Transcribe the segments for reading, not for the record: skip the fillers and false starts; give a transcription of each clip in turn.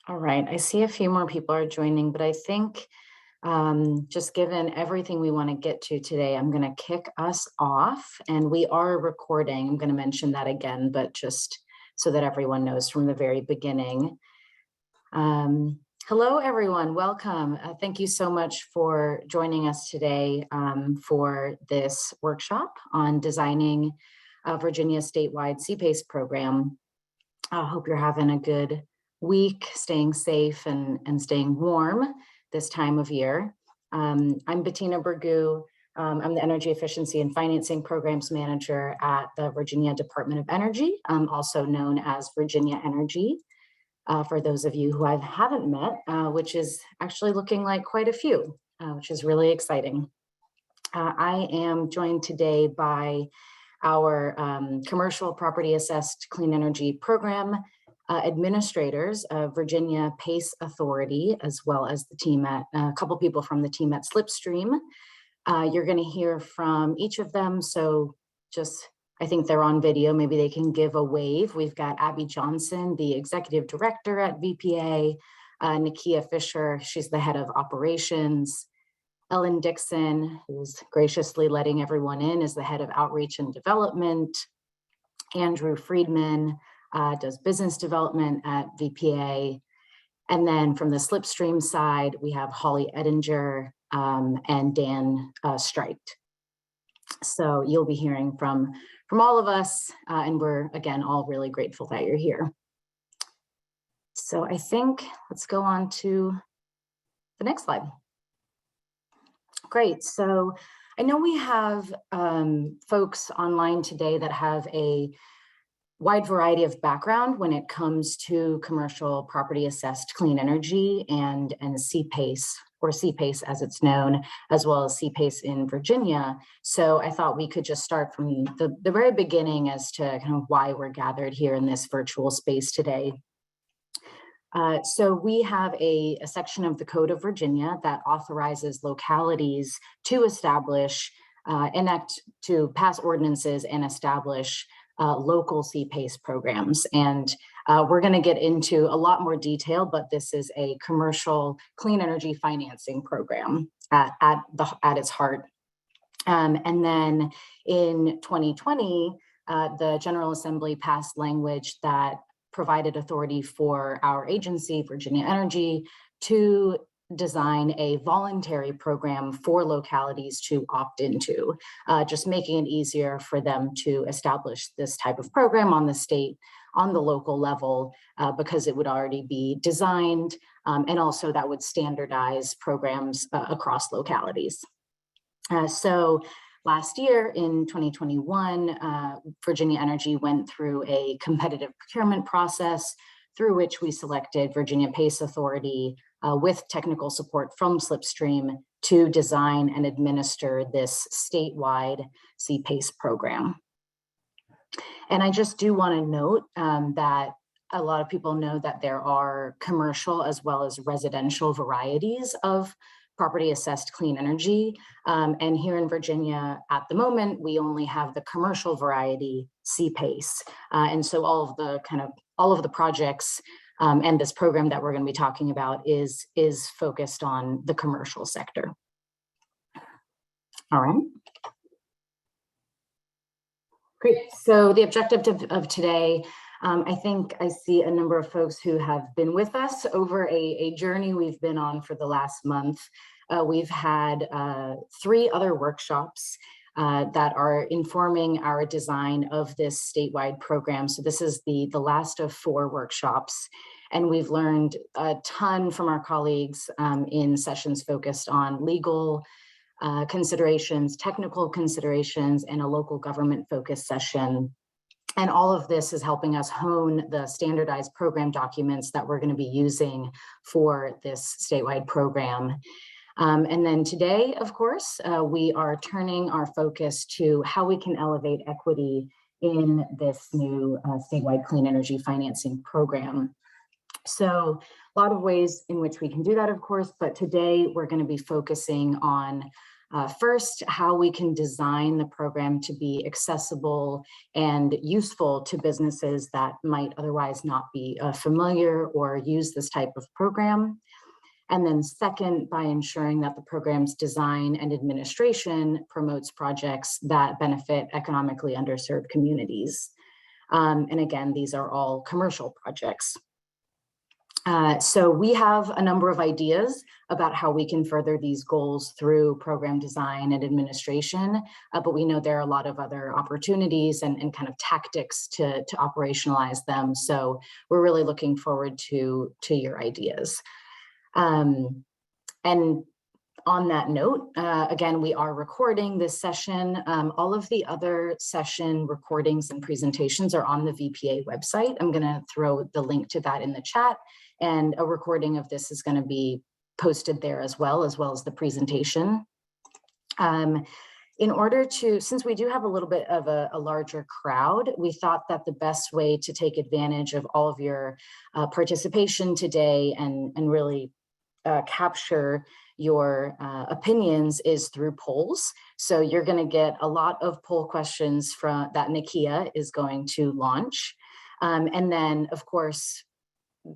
All right, I see a few more people are joining, but I think just given everything we want to get to today, I'm going to kick us off, and we are recording. I'm going to mention that again, but just so that everyone knows from the very beginning. Hello, everyone. Welcome. Thank you so much for joining us today for this workshop on designing Virginia statewide CPACE program. I hope you're having a good week, staying safe and staying warm this time of year. I'm Bettina Bergu. I'm the Energy Efficiency and Financing Programs Manager at the Virginia Department of Energy, also known as Virginia Energy. For those of you who I haven't met, which is actually looking like quite a few, which is really exciting. I am joined today by our commercial property assessed clean energy program administrators of Virginia PACE Authority, as well as the team at a couple people from the team at Slipstream. You're going to hear from each of them. So I think they're on video. Maybe they can give a wave. We've got Abby Johnson, the executive director at VPA, Nakia Fisher, she's the head of operations. Ellen Dixon, who's graciously letting everyone in, is the head of outreach and development. Andrew Friedman does business development at VPA. And then from the Slipstream side, we have Holly Edinger and Dan Streicht. So you'll be hearing from all of us, and we're, again, all really grateful that you're here. So I think let's go on to the next slide. Great. So I know we have folks online today that have a wide variety of background when it comes to commercial property assessed clean energy and CPACE, or CPACE as it's known, as well as CPACE in Virginia. So I thought we could just start from the very beginning as to kind of why we're gathered here in this virtual space today. So we have a section of the Code of Virginia that authorizes localities to establish, to pass ordinances and establish local CPACE programs. And we're going to get into a lot more detail, but this is a commercial clean energy financing program at its heart. And then in 2020, the General Assembly passed language that provided authority for our agency, Virginia Energy, to design a voluntary program for localities to opt into, just making it easier for them to establish this type of program on the local level, because it would already be designed, and also that would standardize programs across localities. So last year in 2021, Virginia Energy went through a competitive procurement process through which we selected Virginia PACE Authority with technical support from Slipstream to design and administer this statewide CPACE program. And I just do want to note that a lot of people know that there are commercial as well as residential varieties of property assessed clean energy. And here in Virginia at the moment, we only have the commercial variety CPACE. And so all of the projects and this program that we're going to be talking about is focused on the commercial sector. All right. Great. So the objective of today, I think I see a number of folks who have been with us over a journey we've been on for the last month. We've had 3 other workshops that are informing our design of this statewide program. So this is the last of 4 workshops, and we've learned a ton from our colleagues in sessions focused on legal considerations, technical considerations, and a local government focused session. And all of this is helping us hone the standardized program documents that we're going to be using for this statewide program. And then today, of course, we are turning our focus to how we can elevate equity in this new statewide clean energy financing program. So a lot of ways in which we can do that, of course, but today we're going to be focusing on First, how we can design the program to be accessible and useful to businesses that might otherwise not be familiar or use this type of program. And then second, by ensuring that the program's design and administration promotes projects that benefit economically underserved communities. And again, these are all commercial projects. So we have a number of ideas about how we can further these goals through program design and administration, but we know there are a lot of other opportunities and kind of tactics to operationalize them. So we're really looking forward to your ideas. And on that note, again, we are recording this session. All of the other session recordings and presentations are on the VPA website. I'm going to throw the link to that in the chat, and a recording of this is going to be posted there as well as the presentation. In order to, since we do have a little bit of a larger crowd, we thought that the best way to take advantage of all of your participation today and really capture your opinions is through polls. So you're going to get a lot of poll questions from that Nakia is going to launch. And then, of course,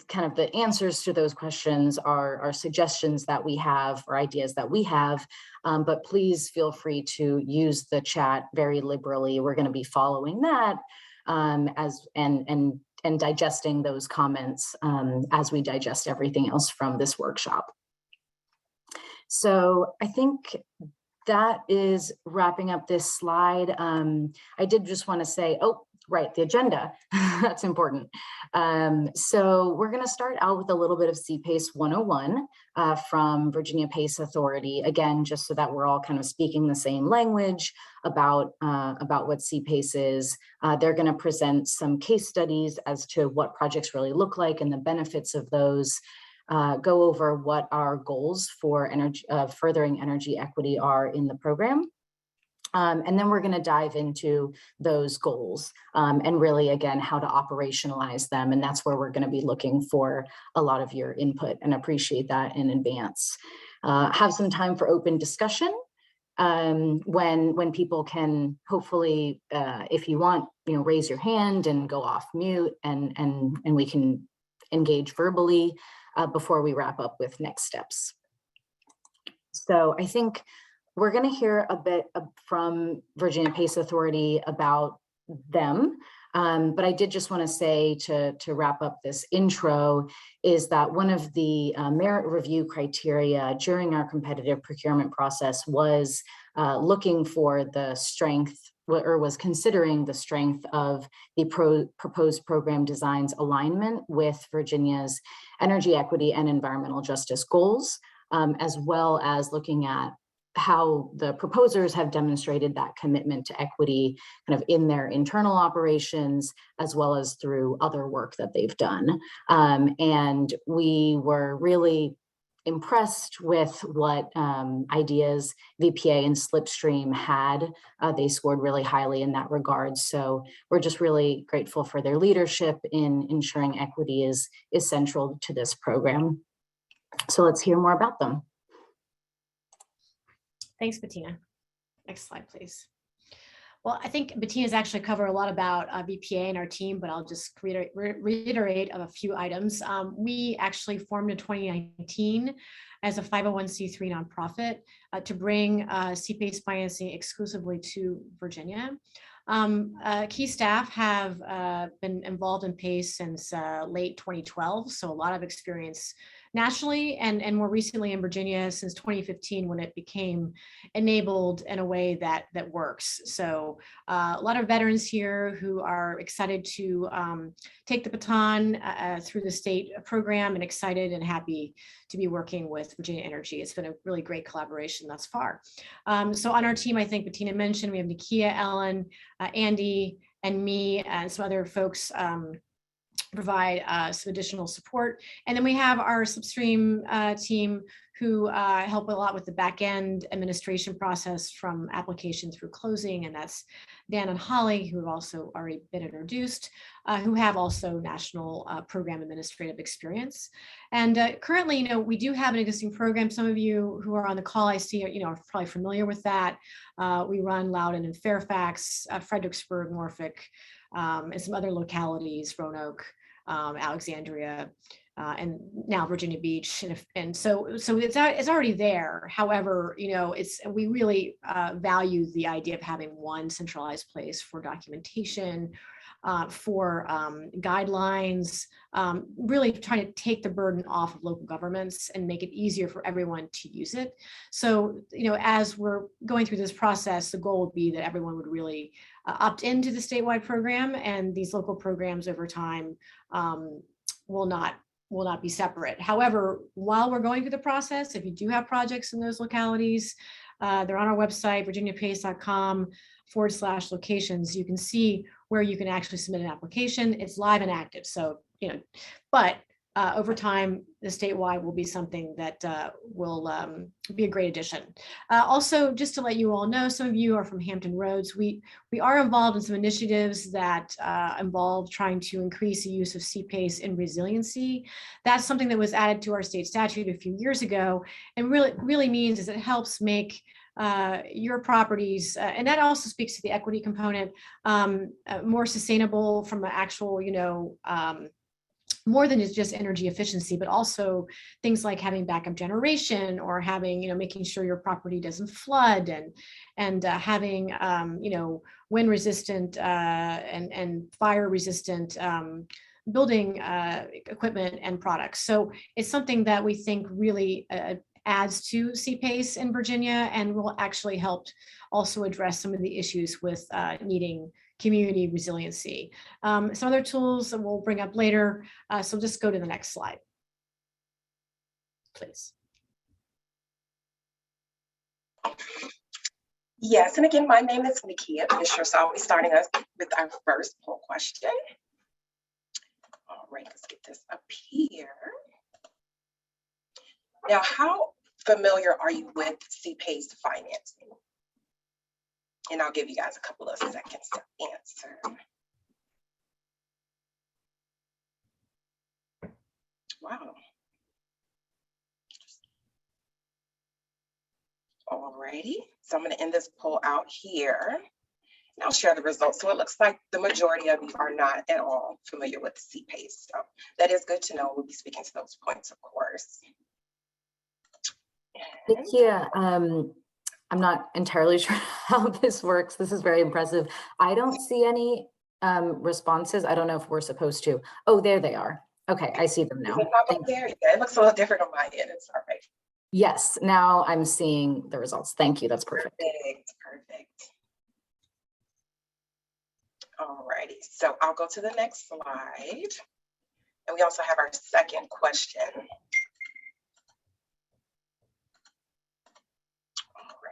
kind of the answers to those questions are suggestions that we have or ideas that we have, but please feel free to use the chat very liberally. We're going to be following that and digesting those comments as we digest everything else from this workshop. So I think that is wrapping up this slide. I did just want to say, oh, right, the agenda, that's important. So we're going to start out with a little bit of CPACE 101 from Virginia PACE Authority, again, just so that we're all kind of speaking the same language about what CPACE is. They're going to present some case studies as to what projects really look like and the benefits of those. Go over what our goals for furthering energy equity are in the program. And then we're going to dive into those goals and really, again, how to operationalize them. And that's where we're going to be looking for a lot of your input, and appreciate that in advance. Have some time for open discussion when people can, hopefully, if you want, raise your hand and go off mute, and we can engage verbally before we wrap up with next steps. So I think we're going to hear a bit from Virginia PACE Authority about them, but I did just want to say to wrap up this intro is that one of the merit review criteria during our competitive procurement process was looking for the strength, or was considering the strength of the proposed program design's alignment with Virginia's energy equity and environmental justice goals, as well as looking at how the proposers have demonstrated that commitment to equity kind of in their internal operations, as well as through other work that they've done. And we were really impressed with what ideas VPA and Slipstream had. They scored really highly in that regard. So we're just really grateful for their leadership in ensuring equity is central to this program. So let's hear more about them. Thanks, Bettina. Next slide, please. Well, I think Bettina's actually covered a lot about VPA and our team, but I'll just reiterate a few items. We actually formed in 2019 as a 501c3 nonprofit to bring CPACE financing exclusively to Virginia. Key staff have been involved in PACE since late 2012, so a lot of experience nationally and more recently in Virginia since 2015 when it became enabled in a way that works. So a lot of veterans here who are excited to take the baton through the state program, and excited and happy to be working with Virginia Energy. It's been a really great collaboration thus far. So on our team, I think Bettina mentioned, we have Nakia, Ellen, Andy, and me, and some other folks provide some additional support. And then we have our Slipstream team who help a lot with the back end administration process from application through closing, and that's Dan and Holly, who have also already been introduced, who have also national program administrative experience. And currently, we do have an existing program. Some of you who are on the call, I see, are probably familiar with that. We run Loudoun and Fairfax, Fredericksburg, Norfolk, and some other localities, Roanoke, Alexandria, and now Virginia Beach, and so it's already there. However, we really value the idea of having one centralized place for documentation, for guidelines, really trying to take the burden off of local governments and make it easier for everyone to use it. So, as we're going through this process, the goal would be that everyone would really opt into the statewide program, and these local programs over time will not be separate. However, while we're going through the process, if you do have projects in those localities, they're on our website, virginiapace.com/locations. You can see where you can actually submit an application. It's live and active. So, but over time, the statewide will be something that will be a great addition. Also, just to let you all know, some of you are from Hampton Roads. We are involved in some initiatives that involve trying to increase the use of CPACE in resiliency. That's something that was added to our state statute a few years ago, and really means is it helps make your properties, and that also speaks to the equity component, more sustainable from an actual, more than just energy efficiency, but also things like having backup generation, or having, making sure your property doesn't flood, and having, wind resistant and fire resistant building equipment and products. So it's something that we think really adds to CPACE in Virginia, and will actually help also address some of the issues with needing community resiliency. Some other tools that we'll bring up later. So just go to the next slide, please. Yes, and again, my name is Nikia Fisher, so I'll be starting us with our first poll question. All right, let's get this up here. Now, how familiar are you with CPACE financing? And I'll give you guys a couple of seconds to answer. Wow. Alrighty, so I'm going to end this poll out here, and I'll share the results. So it looks like the majority of you are not at all familiar with CPACE. So that is good to know. We'll be speaking to those points, of course. Yeah, I'm not entirely sure how this works. This is very impressive. I don't see any responses. I don't know if we're supposed to. Oh, there they are. Okay, I see them now. There, yeah, it looks a little different on my end. It's all right. Yes, now I'm seeing the results. Thank you. That's perfect. Perfect. All righty. So I'll go to the next slide. And we also have our second question.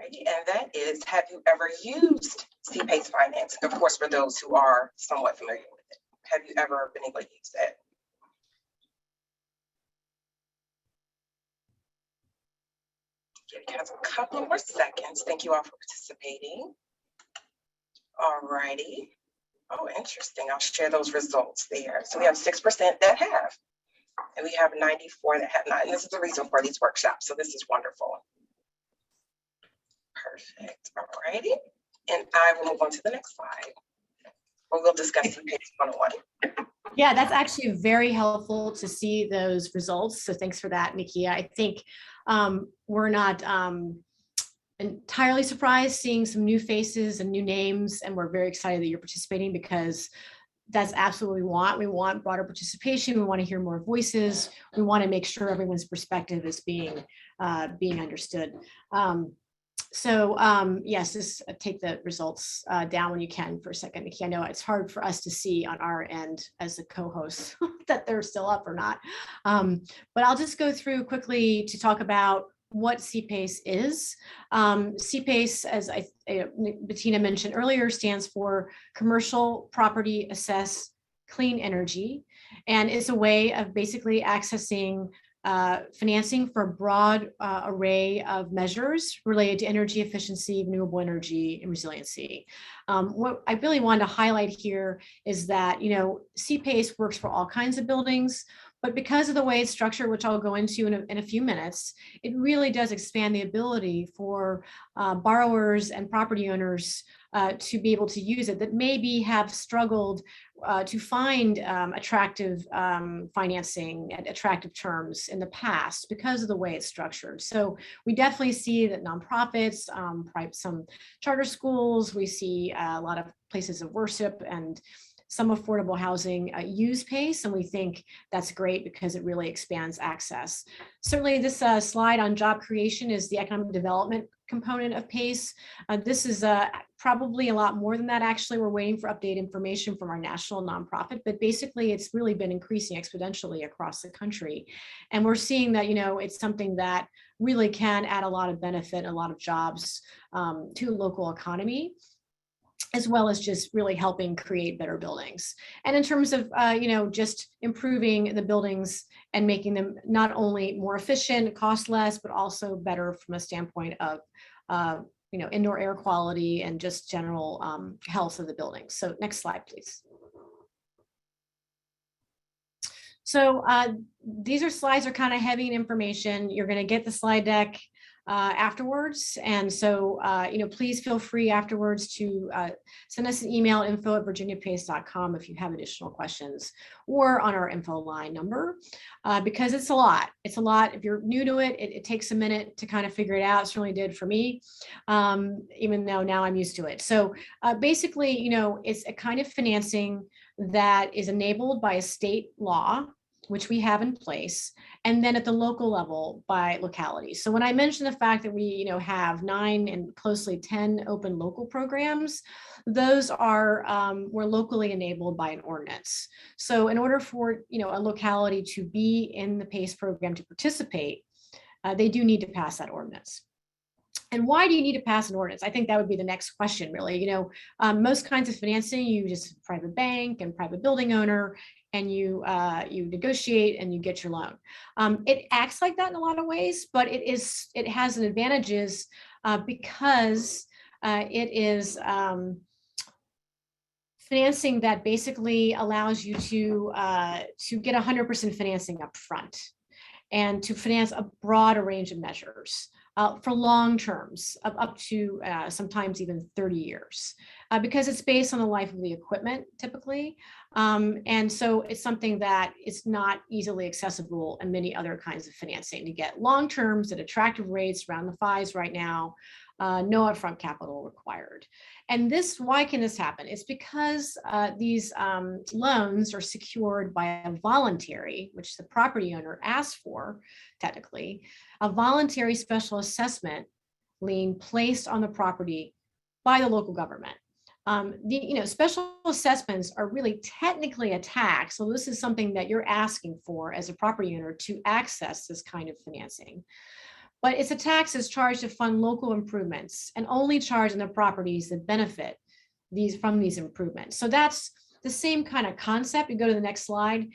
And that is, have you ever used CPACE financing? Of course, for those who are somewhat familiar with it, have you ever been able to use it? Give you guys a couple more seconds. Thank you all for participating. All righty. Oh, interesting. I'll share those results there. So we have 6% that have, and we have 94 that have not. And this is the reason for these workshops. So this is wonderful. Perfect. All righty. And I will move on to the next slide, where we'll discuss CPACE 101. Yeah, that's actually very helpful to see those results. So thanks for that, Nikia. I think we're not entirely surprised seeing some new faces and new names, and we're very excited that you're participating, because that's absolutely what we want. We want broader participation. We want to hear more voices. We want to make sure everyone's perspective is being understood. Yes, just take the results down when you can for a second, Nikki. I know it's hard for us to see on our end as a co-host that they're still up or not. But I'll just go through quickly to talk about what CPACE is. CPACE, as Bettina mentioned earlier, stands for Commercial Property Assessed Clean Energy, and it's a way of basically accessing financing for a broad array of measures related to energy efficiency, renewable energy, and resiliency. What I really wanted to highlight here is that, CPACE works for all kinds of buildings, but because of the way it's structured, which I'll go into in a few minutes, it really does expand the ability for borrowers and property owners to be able to use it that maybe have struggled to find attractive financing at attractive terms in the past because of the way it's structured. So we definitely see that nonprofits, some charter schools, we see a lot of places of worship and some affordable housing use PACE, and we think that's great because it really expands access. Certainly this slide on job creation is the economic development component of PACE. This is probably a lot more than that. Actually, we're waiting for updated information from our national nonprofit, but basically it's really been increasing exponentially across the country. And we're seeing that, it's something that really can add a lot of benefit, a lot of jobs to the local economy, as well as just really helping create better buildings. And in terms of, just improving the buildings and making them not only more efficient, cost less, but also better from a standpoint of, indoor air quality and just general health of the buildings. So next slide, please. So these slides are kind of heavy in information. You're going to get the slide deck afterwards. And so, please feel free afterwards to send us an email, info@virginiapace.com, if you have additional questions, or on our info line number, because it's a lot. It's a lot. If you're new to it, it takes a minute to kind of figure it out. It certainly did for me, even though now I'm used to it. So basically, it's a kind of financing that is enabled by a state law, which we have in place, and then at the local level by locality. So when I mentioned the fact that we, have 9 and closely 10 open local programs, those are were locally enabled by an ordinance. So in order for a locality to be in the PACE program to participate, they do need to pass that ordinance. And why do you need to pass an ordinance? I think that would be the next question, really. Most kinds of financing, you just private bank and private building owner, and you negotiate and you get your loan. It acts like that in a lot of ways, but it has an advantages because it is financing that basically allows you to get 100% financing up front and to finance a broader range of measures. For long terms of up to sometimes even 30 years, because it's based on the life of the equipment typically. And so it's something that is not easily accessible in many other kinds of financing. To get long terms at attractive rates around the 5s right now, no upfront capital required. And why can this happen? It's because these loans are secured by a voluntary, which the property owner asks for, technically, a voluntary special assessment lien placed on the property by the local government. Special assessments are really technically a tax. So this is something that you're asking for as a property owner to access this kind of financing. But it's a tax that's charged to fund local improvements and only charged on the properties that benefit from these improvements. So that's the same kind of concept. You go to the next slide,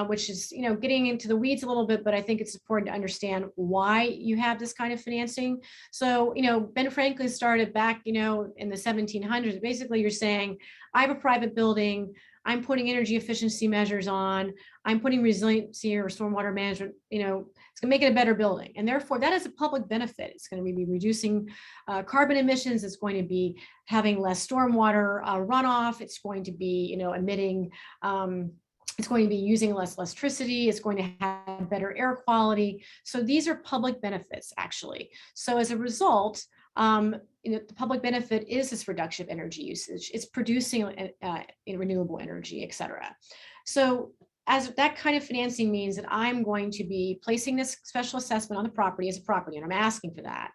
which is, getting into the weeds a little bit, but I think it's important to understand why you have this kind of financing. So, Ben Franklin started back, in the 1700s. Basically, you're saying, I have a private building, I'm putting energy efficiency measures on, I'm putting resiliency or stormwater management, it's gonna make it a better building. And therefore that is a public benefit. It's gonna be reducing carbon emissions. It's going to be having less stormwater runoff. It's going to be, emitting, it's going to be using less electricity. It's going to have better air quality. So these are public benefits, actually. So as a result, the public benefit is this reduction of energy usage. It's producing renewable energy, et cetera. So as that kind of financing means that I'm going to be placing this special assessment on the property as a property, and I'm asking for that.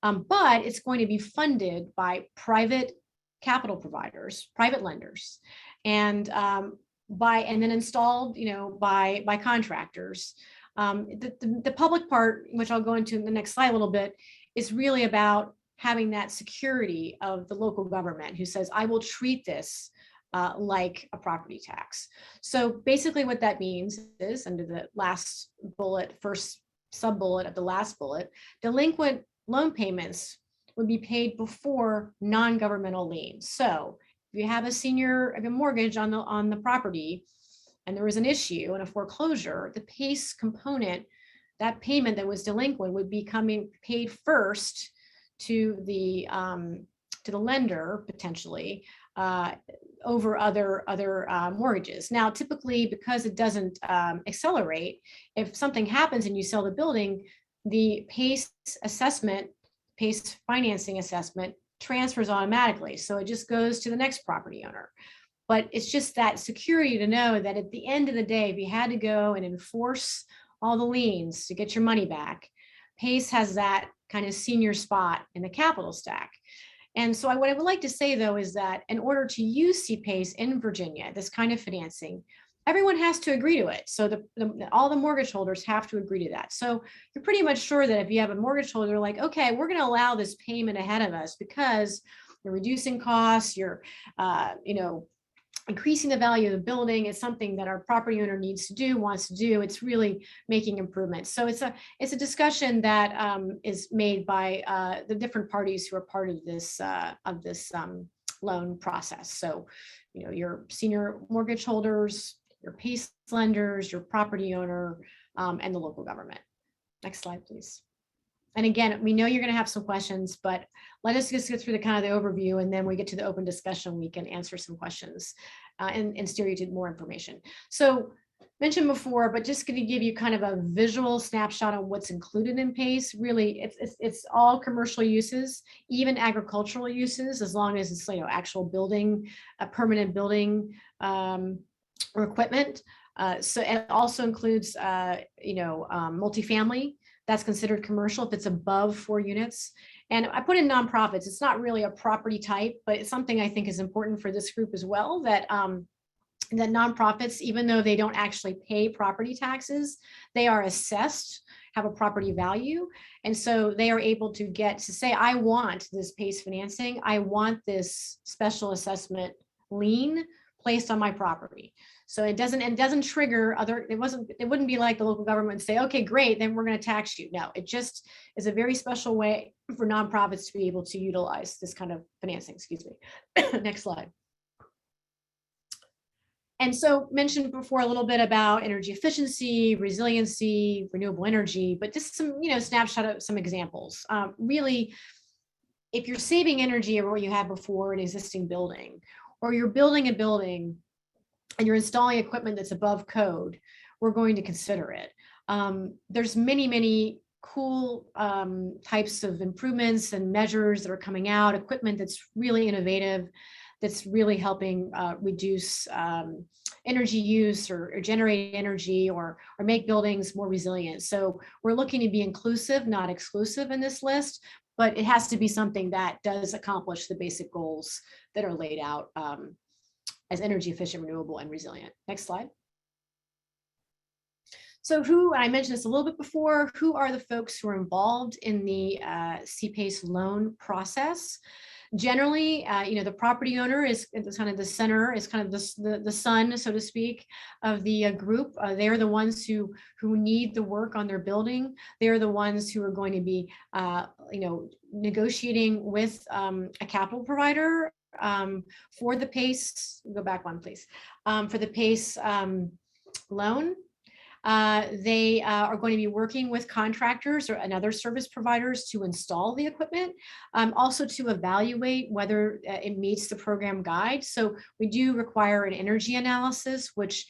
But it's going to be funded by private capital providers, private lenders, and then installed, by contractors. The public part, which I'll go into in the next slide a little bit, is really about having that security of the local government who says, I will treat this like a property tax. So basically what that means is, under the last bullet, first sub-bullet of the last bullet, delinquent loan payments would be paid before non-governmental liens. So if you have a mortgage on the property and there was an issue and a foreclosure, the PACE component, that payment that was delinquent, would be paid first to the lender, potentially, over other mortgages. Now, typically, because it doesn't accelerate, if something happens and you sell the building, the PACE financing assessment transfers automatically. So it just goes to the next property owner. But it's just that security to know that at the end of the day, if you had to go and enforce all the liens to get your money back, PACE has that kind of senior spot in the capital stack. And so what I would like to say, though, is that in order to use CPACE in Virginia, this kind of financing, everyone has to agree to it. So all the mortgage holders have to agree to that. So you're pretty much sure that if you have a mortgage holder, like, okay, we're going to allow this payment ahead of us because you're reducing costs, you're, increasing the value of the building. Is something that our property owner needs to do, wants to do. It's really making improvements. So it's a discussion that is made by the different parties who are part of this loan process. So, your senior mortgage holders, your PACE lenders, your property owner, and the local government. Next slide, please. And again, we know you're going to have some questions, but let us just get through the kind of the overview, and then we get to the open discussion. We can answer some questions and steer you to more information. So mentioned before, but just going to give you kind of a visual snapshot on what's included in PACE. Really, it's all commercial uses, even agricultural uses, as long as it's actual building, a permanent building or equipment. So it also includes multifamily. That's considered commercial if it's above 4 units. And I put in nonprofits. It's not really a property type, but it's something I think is important for this group as well, that nonprofits, even though they don't actually pay property taxes, they are assessed, have a property value. And so they are able to say, I want this PACE financing. I want this special assessment lien placed on my property. So it doesn't trigger it wouldn't be like the local government would say, okay, great, then we're going to tax you. No, it just is a very special way for nonprofits to be able to utilize this kind of financing. Excuse me. Next slide. And so mentioned before a little bit about energy efficiency, resiliency, renewable energy, but just some, snapshot of some examples. Really, if you're saving energy over what you had before in an existing building, or you're building a building and you're installing equipment that's above code, we're going to consider it. There's many cool types of improvements and measures that are coming out, equipment that's really innovative, that's really helping reduce energy use or generate energy or make buildings more resilient. So we're looking to be inclusive, not exclusive in this list, but it has to be something that does accomplish the basic goals that are laid out as energy efficient, renewable, and resilient. Next slide. So I mentioned this a little bit before, who are the folks who are involved in the CPACE loan process? Generally, the property owner is kind of the center, is kind of the sun, so to speak, of the group. They're the ones who need the work on their building. They're the ones who are going to be, negotiating with a capital provider for the PACE. Go back one, please. For the PACE loan. They are going to be working with contractors and other service providers to install the equipment, also to evaluate whether it meets the program guide. So we do require an energy analysis, which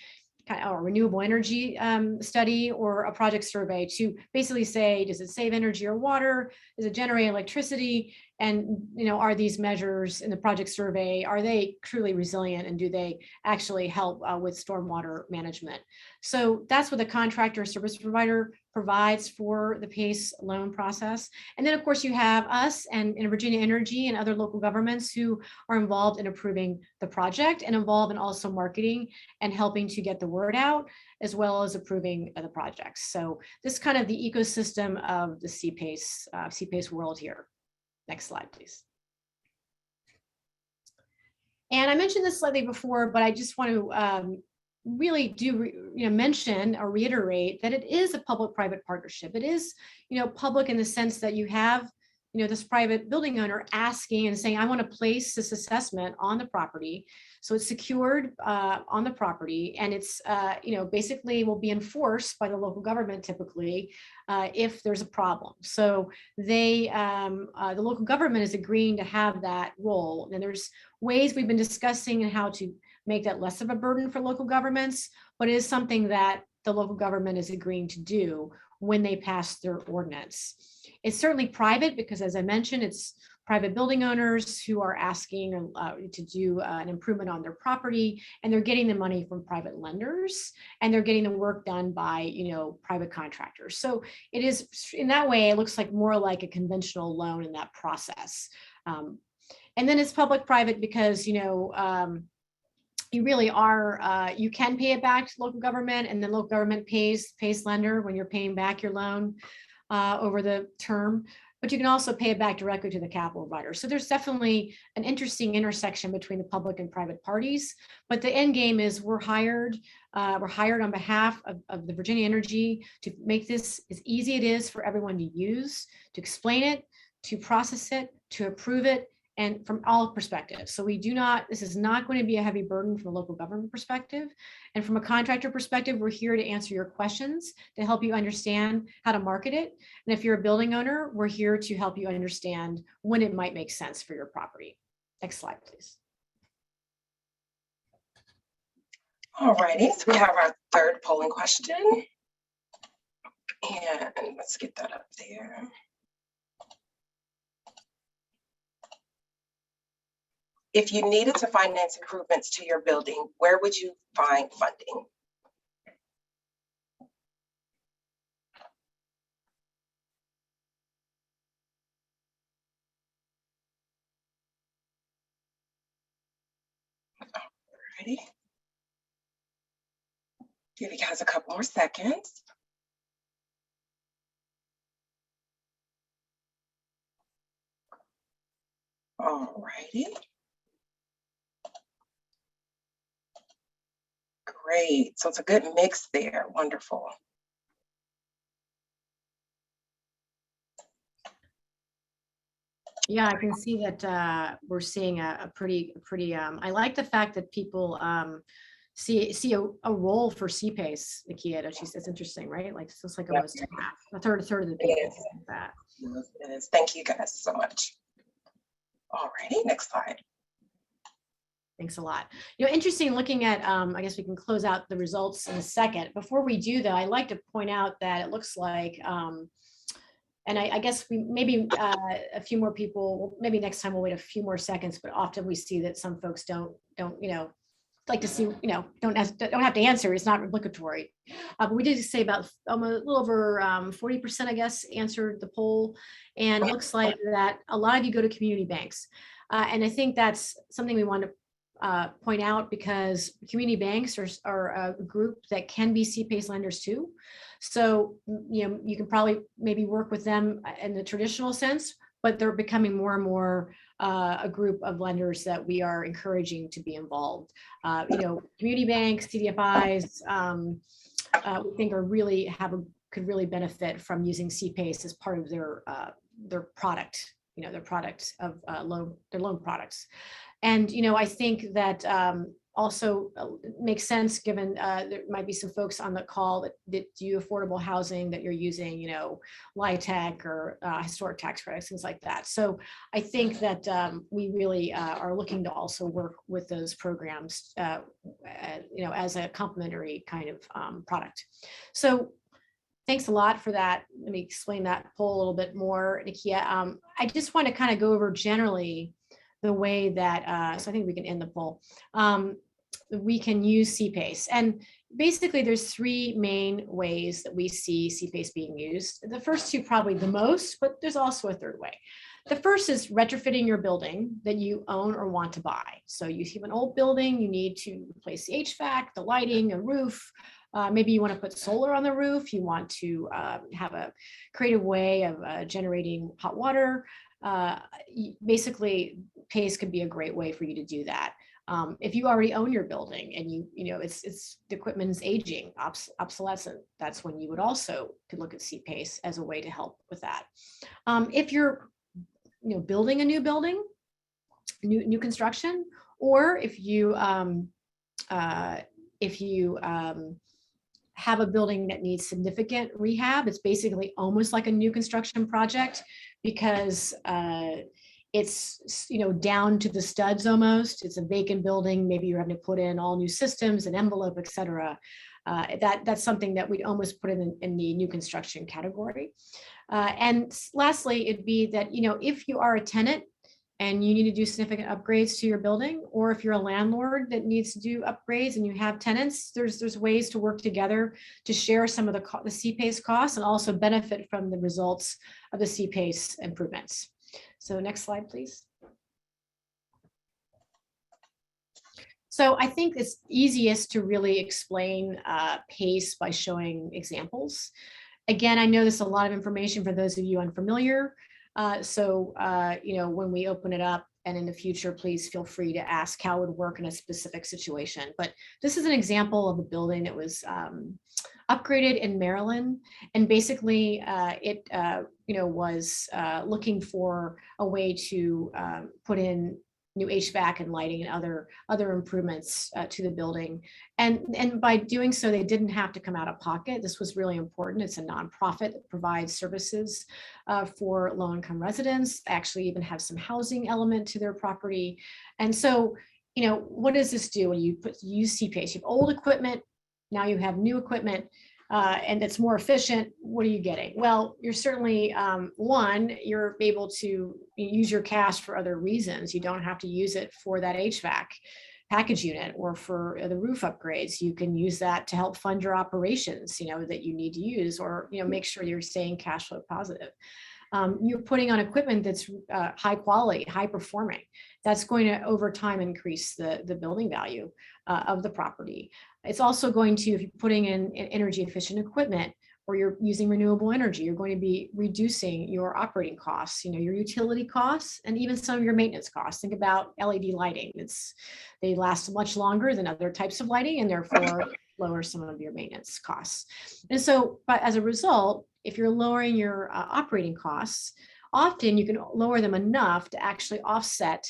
or renewable energy study or a project survey to basically say, does it save energy or water? Does it generate electricity? And, are these measures in the project survey, are they truly resilient, and do they actually help with stormwater management? So that's what the contractor service provider provides for the PACE loan process. And then of course you have us and Virginia Energy and other local governments who are involved in approving the project and involved in also marketing and helping to get the word out, as well as approving the projects. So this is kind of the ecosystem of the CPACE world here. Next slide, please. And I mentioned this slightly before, but I just want to really do mention or reiterate that it is a public-private partnership. It is public in the sense that you have this private building owner asking and saying, I want to place this assessment on the property. So it's secured on the property, and it's basically will be enforced by the local government typically if there's a problem. So the local government is agreeing to have that role, and there's ways we've been discussing and how to make that less of a burden for local governments, but it is something that the local government is agreeing to do when they pass their ordinance. It's certainly private because, as I mentioned, it's private building owners who are asking to do an improvement on their property, and they're getting the money from private lenders, and they're getting the work done by private contractors. So it is, in that way, it looks like more like a conventional loan in that process. And then it's public-private because you really are, you can pay it back to local government, and then local government pays lender when you're paying back your loan over the term, but you can also pay it back directly to the capital provider. So there's definitely an interesting intersection between the public and private parties, but the end game is we're hired on behalf of the Virginia Energy to make this as easy it is for everyone to use, to explain it, to process it, to approve it, and from all perspectives. So this is not going to be a heavy burden from a local government perspective. And from a contractor perspective, we're here to answer your questions, to help you understand how to market it. And if you're a building owner, we're here to help you understand when it might make sense for your property. Next slide, please. All righty, so we have our third polling question. And let's get that up there. If you needed to finance improvements to your building, where would you find funding? Alrighty. Give you guys a couple more seconds. Alrighty. Great, so it's a good mix there, wonderful. Yeah, I can see that we're seeing a pretty. I like the fact that people see a role for CPACE, Nakia. It's interesting, right? Like it's like almost half, a third of the people. Like that. It is. Thank you guys so much. Alrighty, next slide. Thanks a lot. Interesting looking at, I guess we can close out the results in a second. Before we do though, I'd like to point out that it looks like, and I guess we maybe a few more people, maybe next time we'll wait a few more seconds, but often we see that some folks don't like to see, don't have to answer. It's not obligatory. But we did say about a little over 40%, I guess, answered the poll. And it looks like that a lot of you go to community banks. And I think that's something we want to point out because community banks are a group that can be CPACE lenders too. So, you can probably maybe work with them in the traditional sense, but they're becoming more and more a group of lenders that we are encouraging to be involved. Community banks, CDFIs, we think could really benefit from using CPACE as part of their product, their product of their loan products. And, I think that also makes sense given there might be some folks on the call that do affordable housing that you're using, LIHTC or historic tax credits, things like that. So I think that we really are looking to also work with those programs, as a complementary kind of product. So thanks a lot for that. Let me explain that poll a little bit more, Nakia. I just want to kind of go over generally the way that, so I think we can end the poll. We can use CPACE. And basically there's three main ways that we see CPACE being used. The first two probably the most, but there's also a third way. The first is retrofitting your building that you own or want to buy. So you have an old building, you need to replace the HVAC, the lighting, a roof. Maybe you want to put solar on the roof. You want to have a creative way of generating hot water. Basically, PACE could be a great way for you to do that. If you already own your building and it's the equipment is aging, obsolescent, that's when you would also could look at CPACE as a way to help with that. If you're building a new building, new construction, or if you have a building that needs significant rehab, it's basically almost like a new construction project because it's down to the studs almost. It's a vacant building. Maybe you're having to put in all new systems, an envelope, et cetera. That's something that we'd almost put in the new construction category. And lastly, it'd be that if you are a tenant and you need to do significant upgrades to your building, or if you're a landlord that needs to do upgrades and you have tenants, there's ways to work together to share some of the CPACE costs and also benefit from the results of the CPACE improvements. So next slide, please. So I think it's easiest to really explain PACE by showing examples. Again, I know there's a lot of information for those of you unfamiliar. When we open it up and in the future, please feel free to ask how it would work in a specific situation. But this is an example of a building that was upgraded in Maryland. And basically it was looking for a way to put in new HVAC and lighting and other improvements to the building. And by doing so, they didn't have to come out of pocket. This was really important. It's a nonprofit that provides services for low-income residents, actually even have some housing element to their property. And so, what does this do when you use CPACE? You have old equipment, now you have new equipment, and it's more efficient. What are you getting? Well, you're certainly, you're able to use your cash for other reasons. You don't have to use it for that HVAC package unit or for the roof upgrades. You can use that to help fund your operations, that you need to use, or, make sure you're staying cash flow positive. You're putting on equipment that's high quality, high performing. That's going to, over time, increase the building value of the property. It's also going to, if you're putting in energy efficient equipment or you're using renewable energy, you're going to be reducing your operating costs, your utility costs, and even some of your maintenance costs. Think about LED lighting. They last much longer than other types of lighting and therefore lower some of your maintenance costs. And so, but as a result, if you're lowering your operating costs, often you can lower them enough to actually offset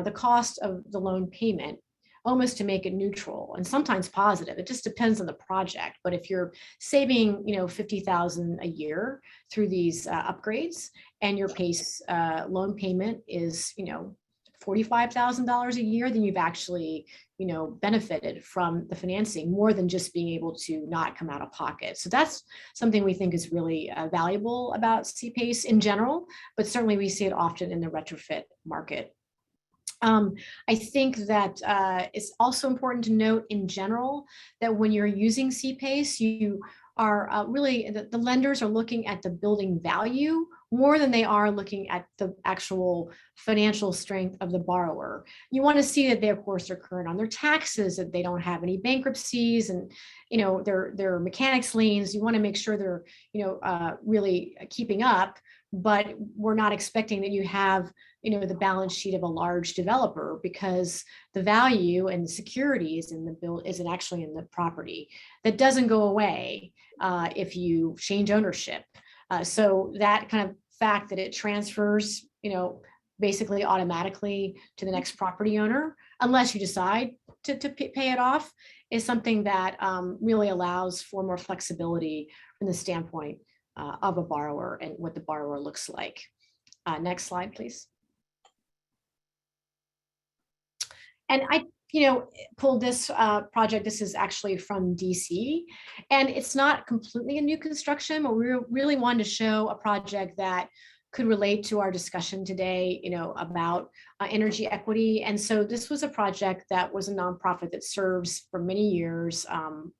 the cost of the loan payment, almost to make it neutral and sometimes positive. It just depends on the project. But if you're saving, $50,000 a year through these upgrades, and your PACE loan payment is, $45,000 a year, then you've actually, benefited from the financing more than just being able to not come out of pocket. So that's something we think is really valuable about CPACE in general, but certainly we see it often in the retrofit market. I think that it's also important to note in general that when you're using CPACE, you are really, the lenders are looking at the building value more than they are looking at the actual financial strength of the borrower. You want to see that they, of course, are current on their taxes, that they don't have any bankruptcies and, their mechanics liens. You want to make sure they're, really keeping up, but we're not expecting that you have, the balance sheet of a large developer, because the value and the securities in the bill isn't actually in the property. That doesn't go away if you change ownership. So that kind of fact that it transfers, basically automatically to the next property owner, unless you decide to pay it off, is something that really allows for more flexibility from the standpoint of a borrower and what the borrower looks like. Next slide, please. And I, pulled this project. This is actually from DC, and it's not completely a new construction, but we really wanted to show a project that could relate to our discussion today, about energy equity. And so this was a project that was a nonprofit that serves for many years,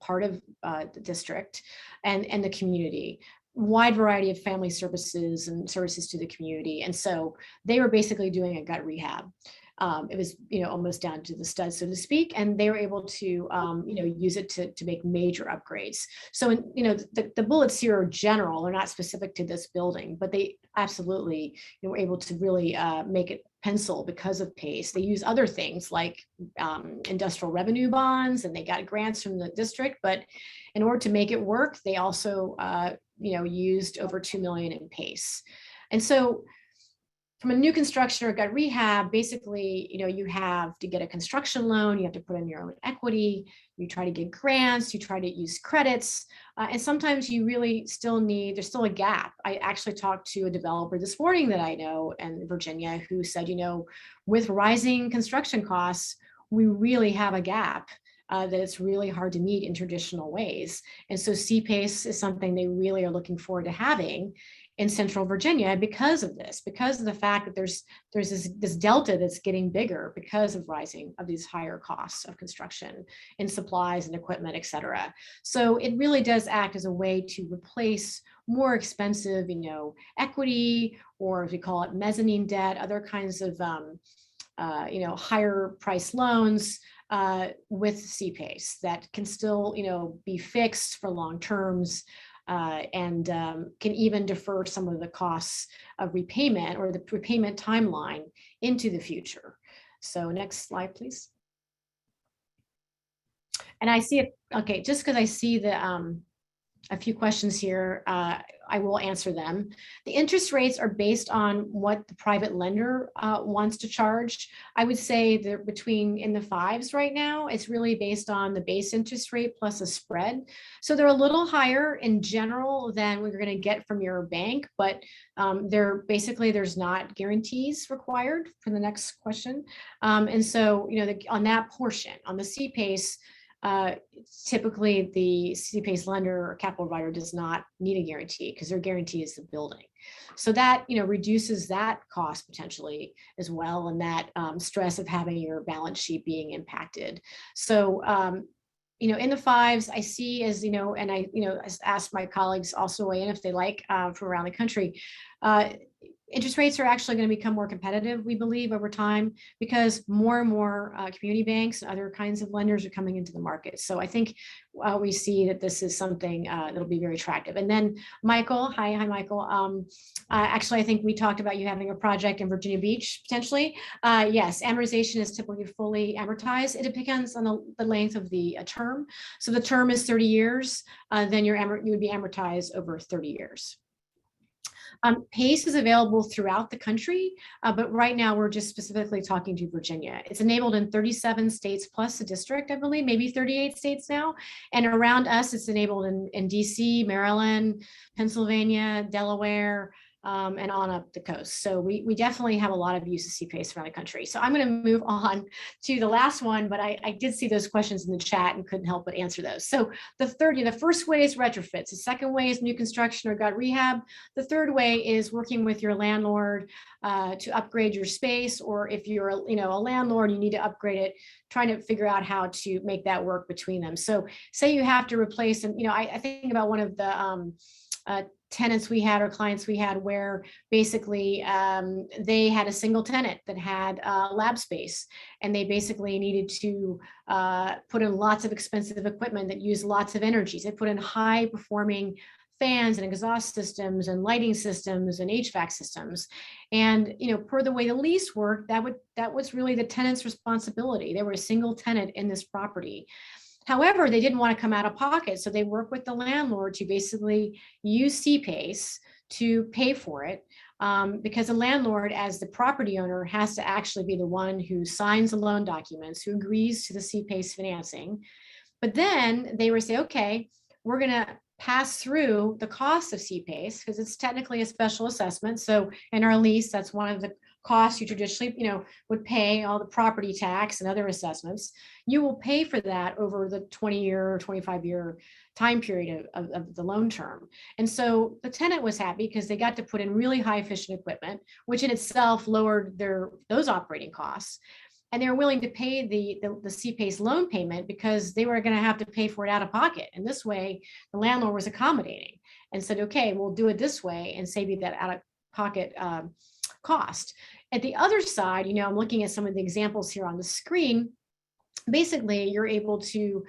part of the district and the community. Wide variety of family services and services to the community. And so they were basically doing a gut rehab. it was, almost down to the studs, so to speak, and they were able to, use it to make major upgrades. So, the bullets here are general; they're not specific to this building, but they absolutely were able to really make it pencil because of PACE. They use other things like industrial revenue bonds, and they got grants from the district. But in order to make it work, they also, used over $2 million in PACE. And so, from a new construction or gut rehab, basically, you have to get a construction loan, you have to put in your own equity, you try to get grants, you try to use credits, and sometimes you really there's still a gap. I actually talked to a developer this morning that I know in Virginia who said, with rising construction costs, we really have a gap that it's really hard to meet in traditional ways. And so CPACE is something they really are looking forward to having in Central Virginia because of the fact that there's this delta that's getting bigger because of these higher costs of construction in supplies and equipment, et cetera. So it really does act as a way to replace more expensive, equity, or as we call it, mezzanine debt, other kinds of, higher price loans with CPACE that can still, be fixed for long terms. And can even defer some of the costs of repayment or the repayment timeline into the future. So next slide, please. And I see it, okay, just because I see a few questions here, I will answer them. The interest rates are based on what the private lender wants to charge. I would say they're in the 5s right now. It's really based on the base interest rate plus a spread. So they're a little higher in general than what you're going to get from your bank, but there's not guarantees required for the next question. And so, on that portion, on the CPACE, typically the CPACE lender or capital provider does not need a guarantee because their guarantee is the building. So that, reduces that cost potentially as well, and that stress of having your balance sheet being impacted. So, in the 5s, I see as, and I, asked my colleagues also weigh in if they like from around the country. Interest rates are actually going to become more competitive, we believe, over time, because more and more community banks and other kinds of lenders are coming into the market. So I think we see that this is something that'll be very attractive. And then Michael, hi Michael. Actually, I think we talked about you having a project in Virginia Beach, potentially. Yes, amortization is typically fully amortized. It depends on the length of the term. So the term is 30 years, then you would be amortized over 30 years. PACE is available throughout the country, but right now we're just specifically talking to Virginia. It's enabled in 37 states plus a district, I believe, maybe 38 states now. And around us, it's enabled in DC, Maryland, Pennsylvania, Delaware, and on up the coast. So we definitely have a lot of use of CPACE around the country. So I'm going to move on to the last one, but I did see those questions in the chat and couldn't help but answer those. So the first way is retrofits. The second way is new construction or gut rehab. The third way is working with your landlord to upgrade your space, or if you're a landlord, you need to upgrade it, trying to figure out how to make that work between them. So say you have to replace, and I think about one of the tenants we had or clients we had where basically they had a single tenant that had lab space, and they basically needed to put in lots of expensive equipment that used lots of energies. They put in high performing fans and exhaust systems and lighting systems and HVAC systems. And per the way the lease worked, that was really the tenant's responsibility. They were a single tenant in this property. However, they didn't want to come out of pocket, so they work with the landlord to basically use CPACE to pay for it, because the landlord, as the property owner, has to actually be the one who signs the loan documents, who agrees to the CPACE financing. But then they would say, okay, we're going to pass through the cost of CPACE because it's technically a special assessment. So in our lease, that's one of the costs you traditionally, would pay, all the property tax and other assessments. You will pay for that over the 20-year or 25-year time period of the loan term. And so the tenant was happy because they got to put in really high efficient equipment, which in itself lowered those operating costs. And they were willing to pay the CPACE loan payment because they were going to have to pay for it out of pocket. And this way, the landlord was accommodating and said, okay, we'll do it this way and save you that out of pocket cost. At the other side, I'm looking at some of the examples here on the screen. Basically, you're able to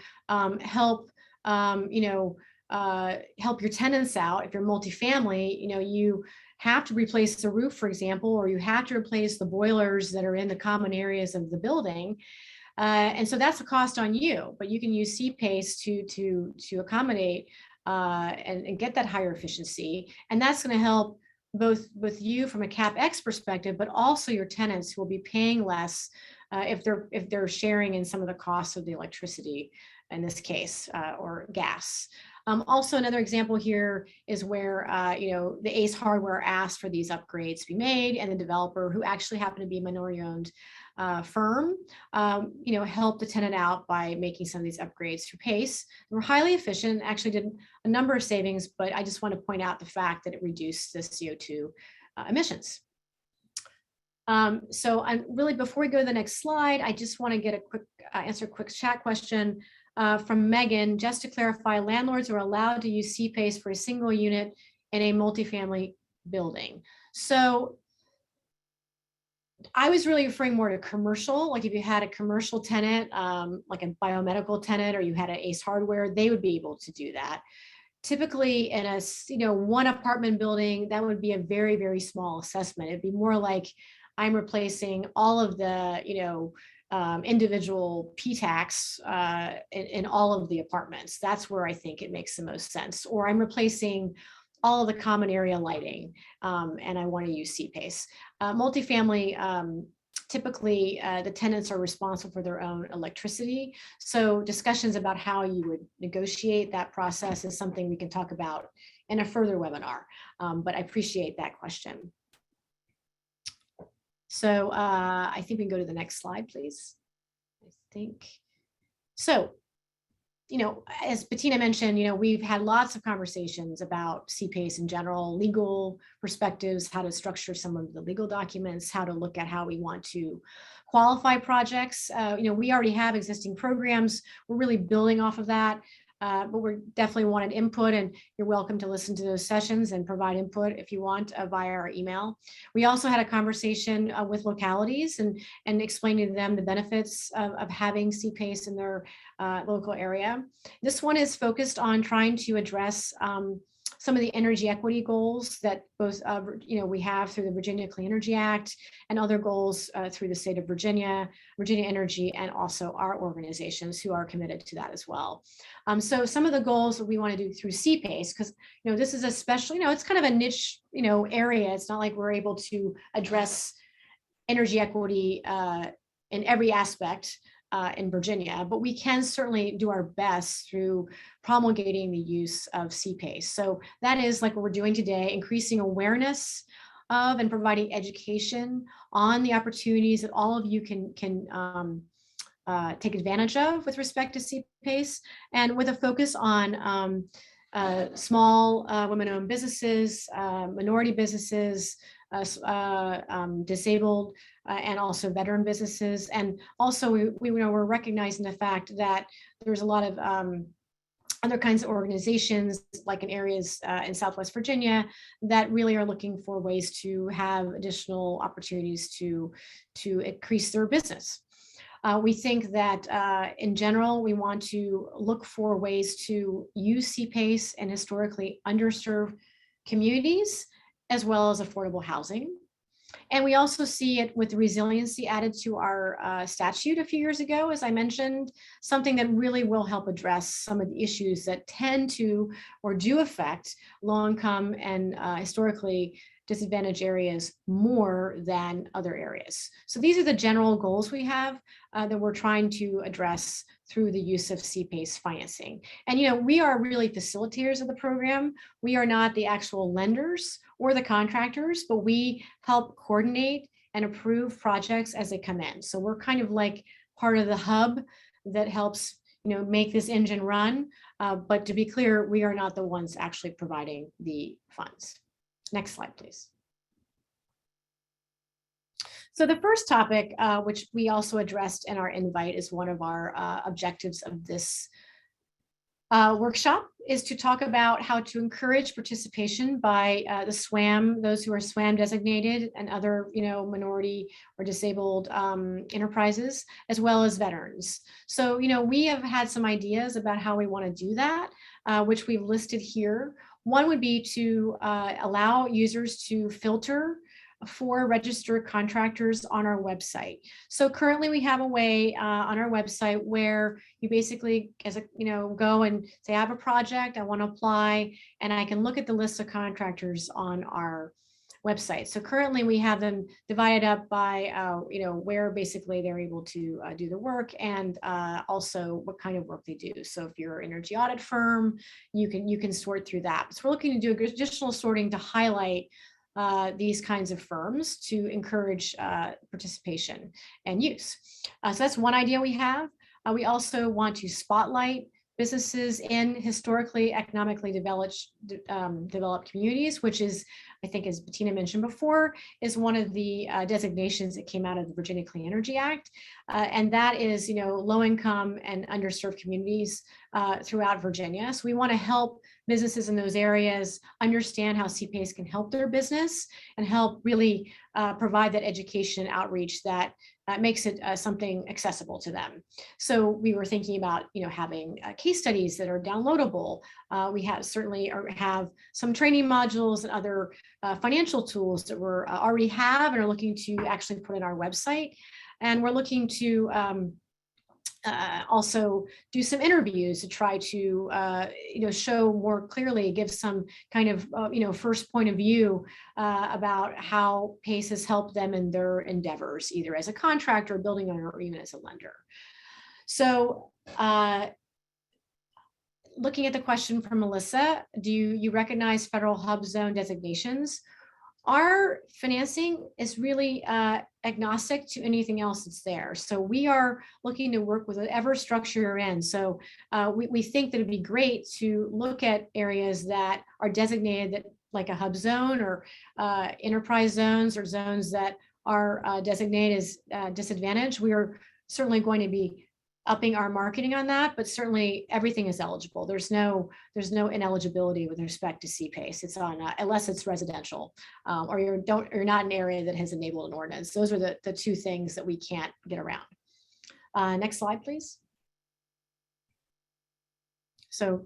help, help your tenants out. If you're multifamily, you have to replace the roof, for example, or you have to replace the boilers that are in the common areas of the building. And so that's a cost on you, but you can use CPACE to accommodate and get that higher efficiency. And that's going to help both you from a CapEx perspective, but also your tenants who will be paying less if they're sharing in some of the costs of the electricity in this case, or gas. Also, another example here is where the ACE hardware asked for these upgrades to be made, and the developer, who actually happened to be a minority-owned firm, helped the tenant out by making some of these upgrades through PACE. They were highly efficient, actually did a number of savings, but I just want to point out the fact that it reduced the CO2 emissions. So I'm really, before we go to the next slide, I just want to get a quick answer a quick chat question from Megan. Just to clarify, landlords are allowed to use CPACE for a single unit in a multifamily building. So I was really referring more to commercial, like if you had a commercial tenant, like a biomedical tenant, or you had an ACE hardware, they would be able to do that. Typically in a one apartment building, that would be a very, very small assessment. It'd be more like I'm replacing all of the individual P-tax in all of the apartments. That's where I think it makes the most sense. Or I'm replacing all of the common area lighting, and I want to use CPACE. Multifamily, typically the tenants are responsible for their own electricity. So discussions about how you would negotiate that process is something we can talk about in a further webinar, but I appreciate that question. So I think we can go to the next slide, please. I think. So, as Bettina mentioned, we've had lots of conversations about CPACE in general, legal perspectives, how to structure some of the legal documents, how to look at how we want to qualify projects. We already have existing programs. We're really building off of that. But we definitely wanted input, and you're welcome to listen to those sessions and provide input if you want via our email. We also had a conversation with localities and explaining to them the benefits of having CPACE in their local area. This one is focused on trying to address some of the energy equity goals that both we have through the Virginia Clean Energy Act and other goals through the state of Virginia Energy, and also our organizations who are committed to that as well. So some of the goals that we want to do through CPACE, because this is a special, it's kind of a niche area. It's not like we're able to address energy equity in every aspect in Virginia, but we can certainly do our best through promulgating the use of CPACE. So that is like what we're doing today, increasing awareness of and providing education on the opportunities that all of you can take advantage of with respect to CPACE, and with a focus on small women-owned businesses, minority businesses, disabled and also veteran businesses. And also we're recognizing the fact that there's a lot of other kinds of organizations, like in areas in Southwest Virginia, that really are looking for ways to have additional opportunities to increase their business. We think that in general, we want to look for ways to use CPACE in historically underserved communities, as well as affordable housing. And we also see it with resiliency added to our statute a few years ago, as I mentioned, something that really will help address some of the issues that tend to or do affect low-income and historically disadvantaged areas more than other areas. So these are the general goals we have that we're trying to address through the use of CPACE financing. And we are really facilitators of the program. We are not the actual lenders or the contractors, but we help coordinate and approve projects as they come in. So we're kind of like part of the hub that helps make this engine run. But to be clear, we are not the ones actually providing the funds. Next slide, please. So the first topic, which we also addressed in our invite, is one of our objectives of this workshop is to talk about how to encourage participation by the SWAM, those who are SWAM designated, and other, minority or disabled enterprises, as well as veterans. So, we have had some ideas about how we want to do that, which we've listed here. One would be to allow users to filter for registered contractors on our website. So currently we have a way on our website where you basically, go and say, I have a project, I want to apply, and I can look at the list of contractors on our website. So currently we have them divided up by, where basically they're able to do the work, and also what kind of work they do. So if you're an energy audit firm, you can sort through that. So we're looking to do additional sorting to highlight these kinds of firms to encourage participation and use. So that's one idea we have. We also want to spotlight businesses in historically economically developed communities, which is, I think, as Bettina mentioned before, is one of the designations that came out of the Virginia Clean Energy Act. And that is, low income and underserved communities throughout Virginia. So we want to help businesses in those areas understand how CPACE can help their business and help really provide that education and outreach that makes it something accessible to them. So we were thinking about, having case studies that are downloadable. We have some training modules and other financial tools that we're already have and are looking to actually put in our website. And we're looking to also do some interviews to try to show more clearly, give some kind of first point of view about how PACE has helped them in their endeavors, either as a contractor, building owner, or even as a lender. So looking at the question from Melissa, do you recognize federal hub zone designations? Our financing is really agnostic to anything else that's there. So we are looking to work with whatever structure you're in. So we think that it'd be great to look at areas that are designated that, like a hub zone or enterprise zones, or zones that are designated as disadvantaged. We are certainly going to be upping our marketing on that, but certainly everything is eligible. There's no ineligibility with respect to CPACE. It's on unless it's residential or you're not in an area that has enabled an ordinance. Those are the two things that we can't get around. Next slide, please. So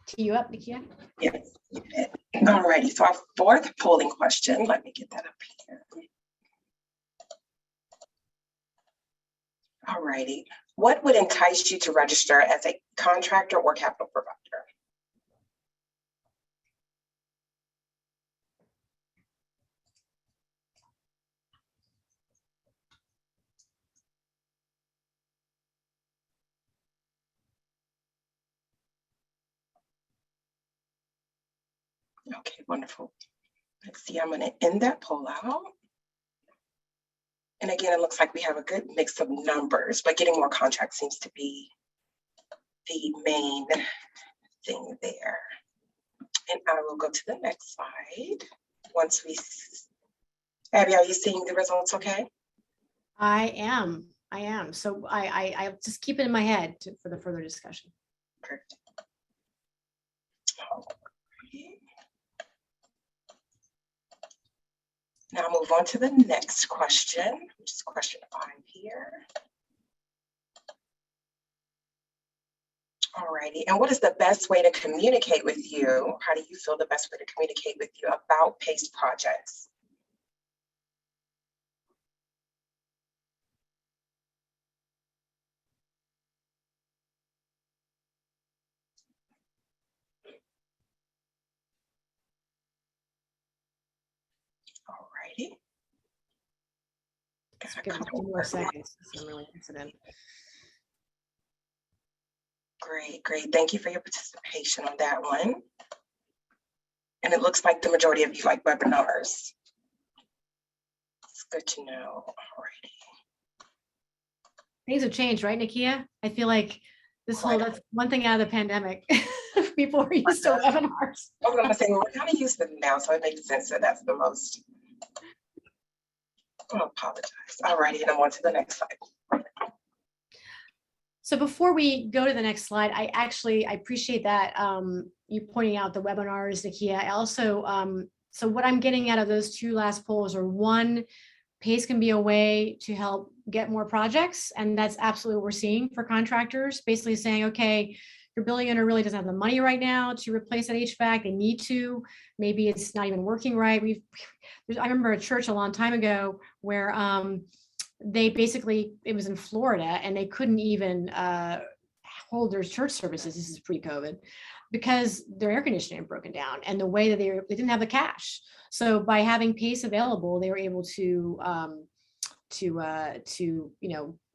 tee you up, Nikia. Yes. All righty. So our fourth polling question. Let me get that up here. All righty. What would entice you to register as a contractor or capital provider? Okay, wonderful. Let's see, I'm going to end that poll out. And again, it looks like we have a good mix of numbers, but getting more contracts seems to be the main thing there. And I will go to the next slide. Once we, Abby, are you seeing the results okay? I am. So I just keep it in my head for the further discussion. Perfect. Now move on to the next question, which is question 5 here. All righty, and what is the best way to communicate with you? How do you feel the best way to communicate with you about PACE projects? All righty. Got a couple more seconds. I'm really interested. Great. Thank you for your participation on that one. And it looks like the majority of you like webinars. It's good to know. All righty. Things have changed, right, Nikia? I feel like that's one thing out of the pandemic. People were used to webinars. I was going to say, well, we're kind of used to them now, so it makes sense that that's the most. I apologize. All righty, and I'm on to the next slide. So before we go to the next slide, I appreciate that you pointing out the webinars, Nakia. I also, so what I'm getting out of those two last polls are, one, PACE can be a way to help get more projects. And that's absolutely what we're seeing for contractors, basically saying, okay, your building owner really doesn't have the money right now to replace that HVAC. They need to, maybe it's not even working right. I remember a church a long time ago where they basically, it was in Florida, and they couldn't even hold their church services. This is pre-COVID, because their air conditioning had broken down, and the way that they didn't have the cash. So by having PACE available, they were able to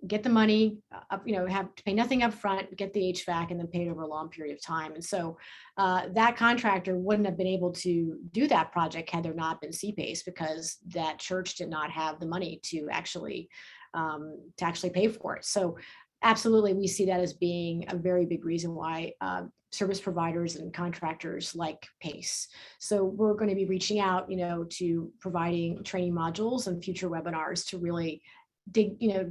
get the money up, have to pay nothing up front, get the HVAC, and then pay it over a long period of time. And so that contractor wouldn't have been able to do that project had there not been CPACE, because that church did not have the money to actually pay for it. So absolutely, we see that as being a very big reason why service providers and contractors like PACE. So we're going to be reaching out, to providing training modules and future webinars to really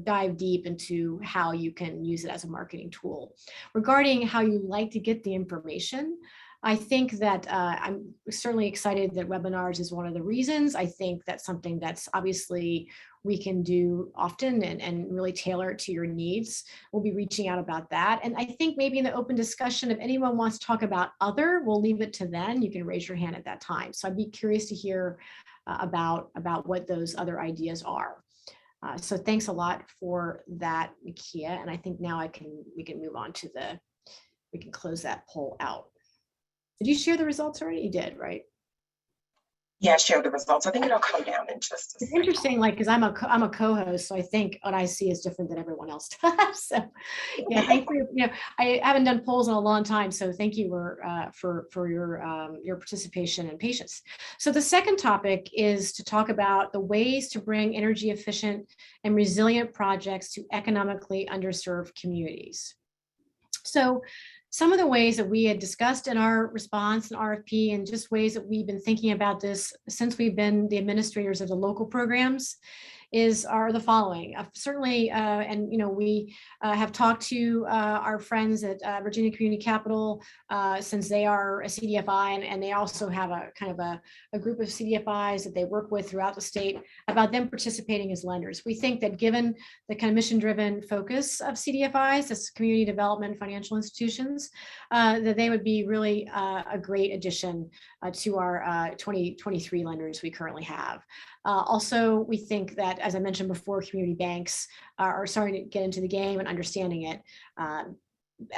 dive deep into how you can use it as a marketing tool. Regarding how you like to get the information, I think that I'm certainly excited that webinars is one of the reasons. I think that's something that's obviously we can do often and really tailor it to your needs. We'll be reaching out about that. And I think maybe in the open discussion, if anyone wants to talk about other, we'll leave it to then. You can raise your hand at that time. So I'd be curious to hear about what those other ideas are. So thanks a lot for that, Nakia. And I think now we can move on to we can close that poll out. Did you share the results already? You did, right? Yeah, share the results. I think it'll come down in just a It's second. interesting, because I'm a co-host, so I think what I see is different than everyone else does. So, yeah, thank you. I haven't done polls in a long time, so thank you for your participation and patience. So the second topic is to talk about the ways to bring energy efficient and resilient projects to economically underserved communities. So some of the ways that we had discussed in our response and RFP, and just ways that we've been thinking about this since we've been the administrators of the local programs, are the following. Certainly, and we have talked to our friends at Virginia Community Capital, since they are a CDFI, and they also have a kind of a group of CDFIs that they work with throughout the state, about them participating as lenders. We think that given the kind of mission-driven focus of CDFIs, as community development financial institutions, that they would be really a great addition to our 2023 lenders we currently have. Also, we think that, as I mentioned before, community banks are starting to get into the game and understanding it.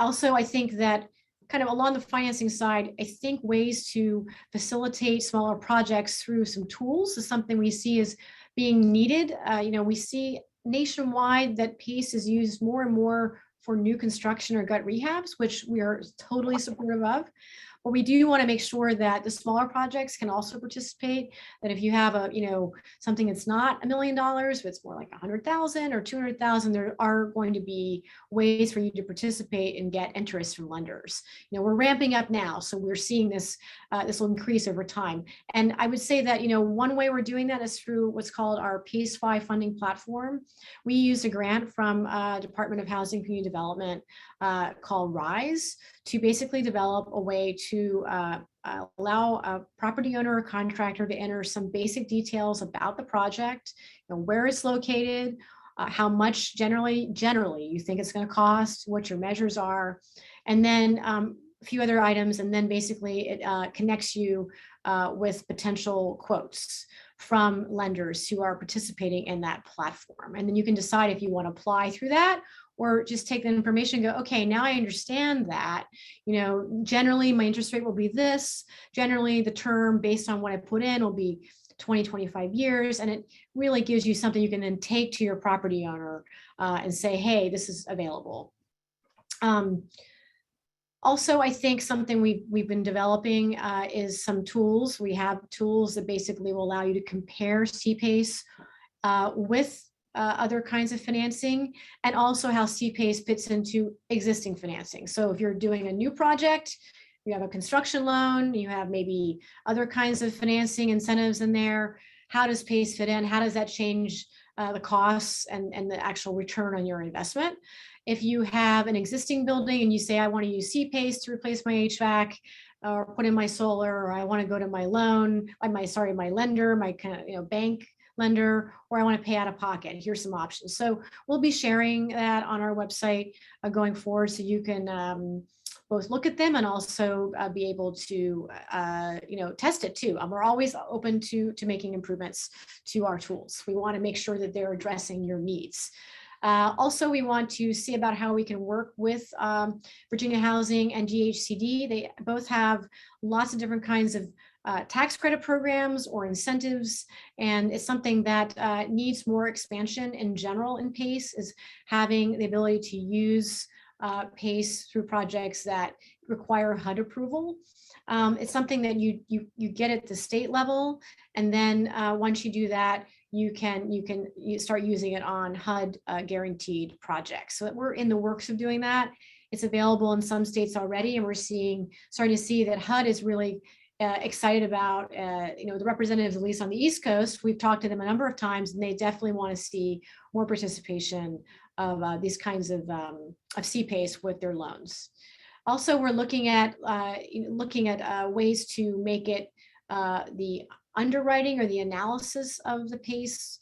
Also, I think that kind of along the financing side, I think ways to facilitate smaller projects through some tools is something we see as being needed. We see nationwide that PACE is used more and more for new construction or gut rehabs, which we are totally supportive of. But we do want to make sure that the smaller projects can also participate. That if you have something that's not $1 million, but it's more like 100,000 or 200,000, there are going to be ways for you to participate and get interest from lenders. We're ramping up now, so we're seeing this will increase over time. And I would say that one way we're doing that is through what's called our PACE-5 funding platform. We used a grant from Department of Housing and Community Development called RISE to basically develop a way to allow a property owner or contractor to enter some basic details about the project, where it's located, how much generally you think it's going to cost, what your measures are, and then a few other items, and then basically it connects you with potential quotes from lenders who are participating in that platform. And then you can decide if you want to apply through that, or just take the information and go, okay, now I understand that, generally my interest rate will be this. Generally the term based on what I put in will be 20, 25 years. And it really gives you something you can then take to your property owner and say, hey, this is available. Also, I think something we've been developing is some tools. We have tools that basically will allow you to compare CPACE with other kinds of financing, and also how CPACE fits into existing financing. So if you're doing a new project, you have a construction loan, you have maybe other kinds of financing incentives in there. How does PACE fit in? How does that change the costs and the actual return on your investment. If you have an existing building and you say, I want to use CPACE to replace my HVAC or put in my solar, or I want to go to my loan, my lender, my kind of, bank lender, or I want to pay out of pocket, here's some options. So we'll be sharing that on our website going forward, so you can both look at them and also be able to test it too. We're always open to making improvements to our tools. We want to make sure that they're addressing your needs. Also, we want to see about how we can work with Virginia Housing and GHCD. They both have lots of different kinds of tax credit programs or incentives, and it's something that needs more expansion in general in PACE, is having the ability to use PACE through projects that require HUD approval. It's something that you get at the state level, and then once you do that, you start using it on HUD guaranteed projects. So we're in the works of doing that. It's available in some states already, and we're starting to see that HUD is really excited about, the representatives, at least on the East Coast. We've talked to them a number of times, and they definitely want to see more participation of these kinds of CPACE with their loans. Also, we're looking at ways to make it the underwriting or the analysis of the PACE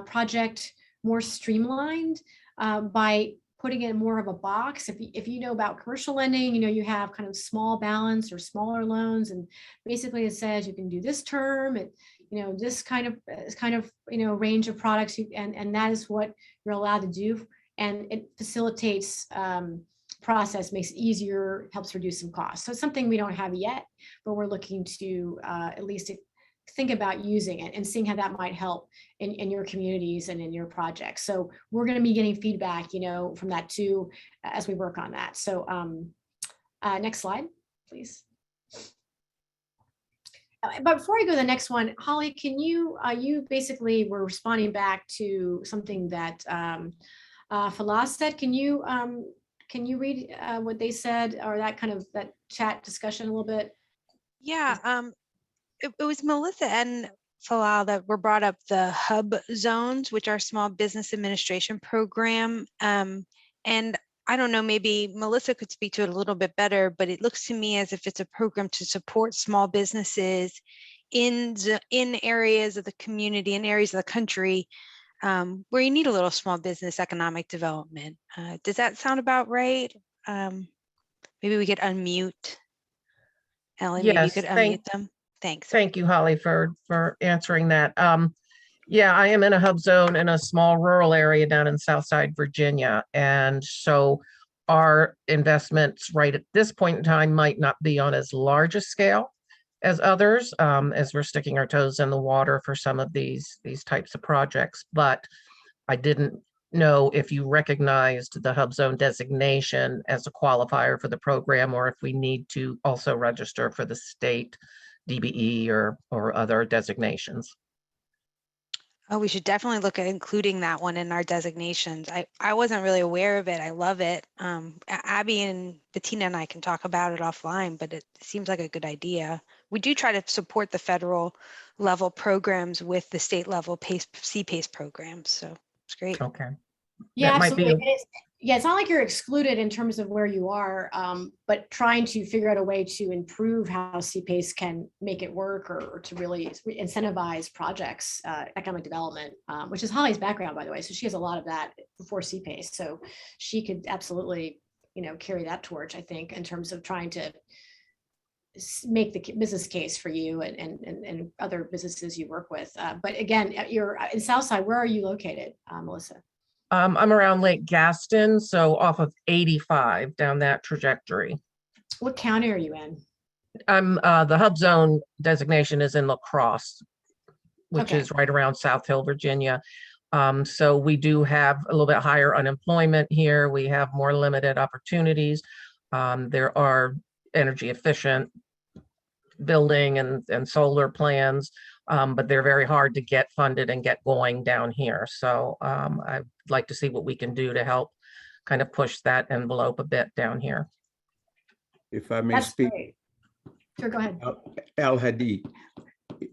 project more streamlined by putting it in more of a box. If you know about commercial lending, you have kind of small balance or smaller loans, and basically it says you can do this term, this kind of range of products, and that is what you're allowed to do, and it facilitates process, makes it easier, helps reduce some costs. So it's something we don't have yet, but we're looking to at least think about using it and seeing how that might help in your communities and in your projects. So we're going to be getting feedback, from that too, as we work on that. So next slide, please. But before I go to the next one, Holly, can you basically were responding back to something that Falas said. Can you read what they said, or that chat discussion a little bit? Yeah, it was Melissa and Falal that were brought up the Hubzones, which are small business administration program. And I don't know, maybe Melissa could speak to it a little bit better, but it looks to me as if it's a program to support small businesses in areas of the community, in areas of the country where you need a little small business economic development. Does that sound about right? Maybe we could unmute. Ellen, maybe you could unmute them. Thanks. Thank you, Holly, for answering that. Yeah, I am in a hub zone in a small rural area down in Southside Virginia. And so our investments right at this point in time might not be on as large a scale as others, as we're sticking our toes in the water for some of these types of projects. But I didn't know if you recognized the hub zone designation as a qualifier for the program, or if we need to also register for the state DBE or other designations. Oh, we should definitely look at including that one in our designations. I wasn't really aware of it. I love it. Abby and Bettina and I can talk about it offline, but it seems like a good idea. We do try to support the federal level programs with the state level CPACE programs. So it's great. Okay. Yeah, absolutely. Yeah, it's not like you're excluded in terms of where you are, but trying to figure out a way to improve how CPACE can make it work, or to really incentivize projects, economic development, which is Holly's background, by the way. So she has a lot of that before CPACE. So she could absolutely, carry that torch, I think, in terms of trying to make the business case for you and other businesses you work with. But again, you're in Southside. Where are you located, Melissa? I'm around Lake Gaston, so off of 85 down that trajectory. What county are you in? I'm the hub zone designation is in La Crosse, which Okay. is right around South Hill, Virginia. So we do have a little bit higher unemployment here. We have more limited opportunities. There are energy efficient building and solar plans, but they're very hard to get funded and get going down here. So I'd like to see what we can do to help kind of push that envelope a bit down here. If I may speak. Great. Sure, go ahead. Al Hadid.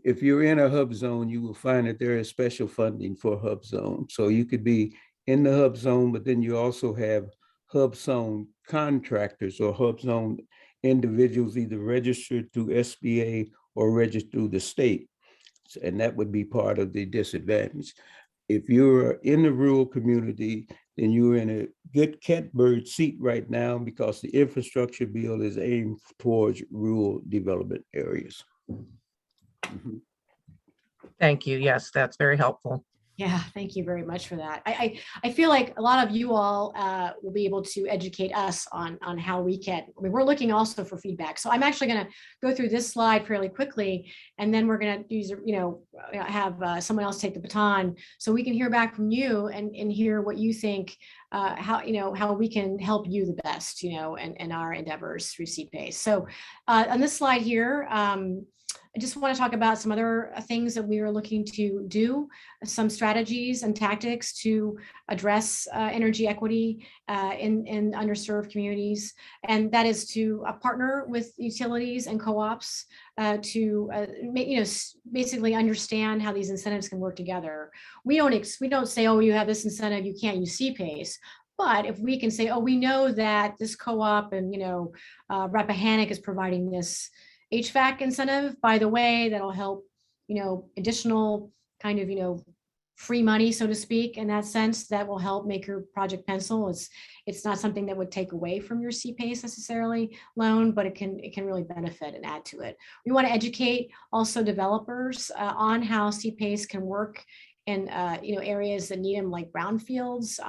if you're in a hub zone, you will find that there is special funding for hub zone. So you could be in the hub zone, but then you also have hub zone contractors or hub zone individuals either registered through SBA or registered through the state. And that would be part of the disadvantage. If you're in the rural community, then you're in a good catbird seat right now because the infrastructure bill is aimed towards rural development areas. Mhm. Thank you. Yes, that's very helpful. Yeah, thank you very much for that. I feel like a lot of you all will be able to educate us on how we can. I mean, we're looking also for feedback. So I'm actually going to go through this slide fairly quickly, and then we're going to use, have someone else take the baton so we can hear back from you and hear what you think, how we can help you the best, in our endeavors through CPACE. So on this slide here, I just want to talk about some other things that we are looking to do, some strategies and tactics to address energy equity in underserved communities. And that is to partner with utilities and co-ops to basically understand how these incentives can work together. We don't say, oh, you have this incentive, you can't use CPACE. But if we can say, oh, we know that this co-op and, Rappahannock is providing this HVAC incentive, by the way, that'll help, additional kind of, free money, so to speak, in that sense, that will help make your project pencil. It's not something that would take away from your CPACE necessarily loan, but it can really benefit and add to it. We want to educate also developers on how CPACE can work in areas that need them, like brownfields.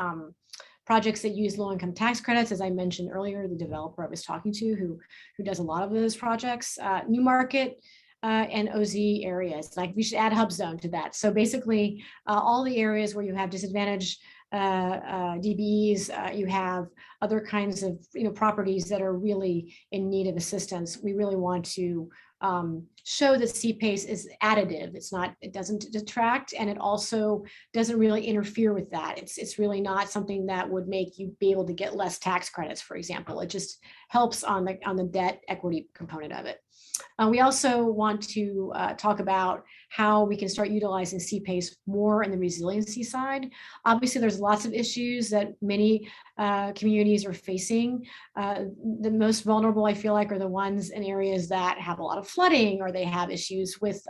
Projects that use low-income tax credits, as I mentioned earlier, the developer I was talking to who does a lot of those projects, new market and OZ areas. Like we should add Hubzone to that. So basically, all the areas where you have disadvantaged DBEs, you have other kinds of properties that are really in need of assistance. We really want to show that CPACE is additive. It doesn't detract, and it also doesn't really interfere with that. It's really not something that would make you be able to get less tax credits, for example. It just helps on the debt equity component of it. We also want to talk about how we can start utilizing CPACE more in the resiliency side. Obviously, there's lots of issues that many communities are facing. The most vulnerable, I feel like, are the ones in areas that have a lot of flooding, or they have issues with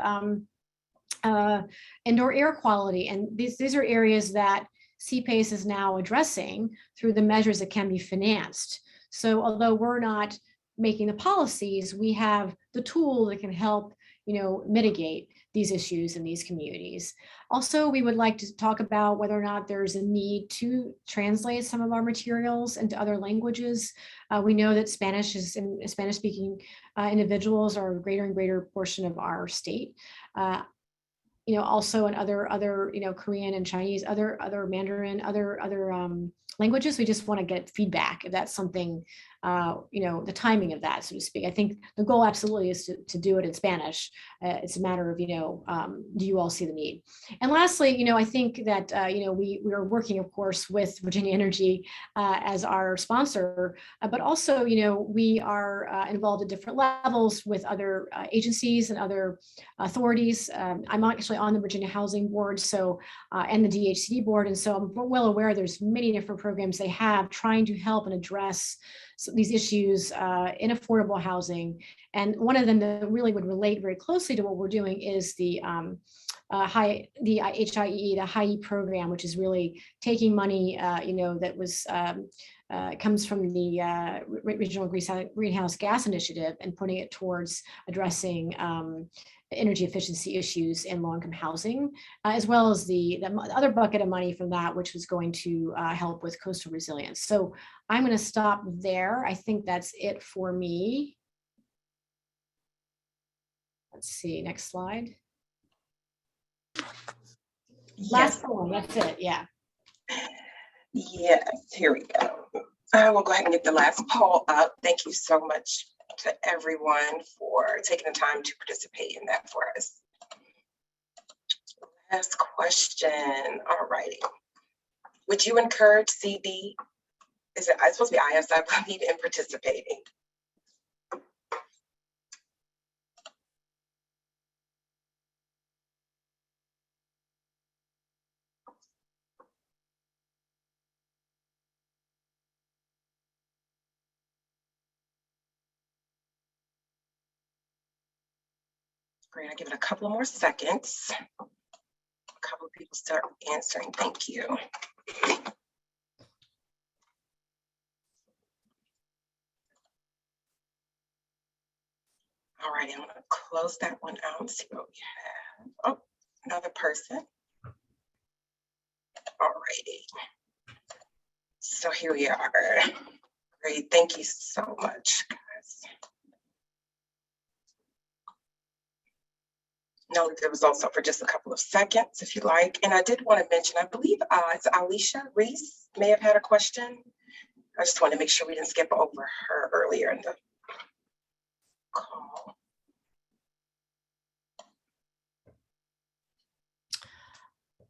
indoor air quality. And these are areas that CPACE is now addressing through the measures that can be financed. So although we're not making the policies, we have the tool that can help mitigate these issues in these communities. Also, we would like to talk about whether or not there's a need to translate some of our materials into other languages. We know that Spanish-speaking individuals are a greater and greater portion of our state. Also in other Korean and Chinese, other Mandarin, other languages. We just want to get feedback if that's something, the timing of that, so to speak. I think the goal absolutely is to do it in Spanish. It's a matter of, do you all see the need? And lastly, I think that, we are working, of course, with Virginia Energy as our sponsor, but also, we are involved at different levels with other agencies and other authorities. I'm actually on the Virginia Housing Board, and the DHCD board. And so I'm well aware there's many different programs they have trying to help and address these issues in affordable housing. And one of them that really would relate very closely to what we're doing is the HIE, the HIE program, which is really taking money, that was comes from the Regional Greenhouse Gas Initiative and putting it towards addressing energy efficiency issues in low-income housing, as well as the other bucket of money from that, which was going to help with coastal resilience. So I'm going to stop there. I think that's it for me. Let's see, next slide. Last one, that's it, yeah. Yes, here we go. I will go ahead and get the last poll up. Thank you so much to everyone for taking the time to participate in that for us. Last question. All righty. Would you encourage CD? It's supposed to be IS, I believe, in participating? Great, I'll give it a couple more seconds. A couple of people start answering. Thank you. All right, I'm gonna close that one out and see what we have. Oh, another person. All righty. So here we are. Great, thank you so much, guys. Know the results up for just a couple of seconds, if you like. And I did want to mention, I believe it's Alicia Reese may have had a question. I just want to make sure we didn't skip over her earlier in the call.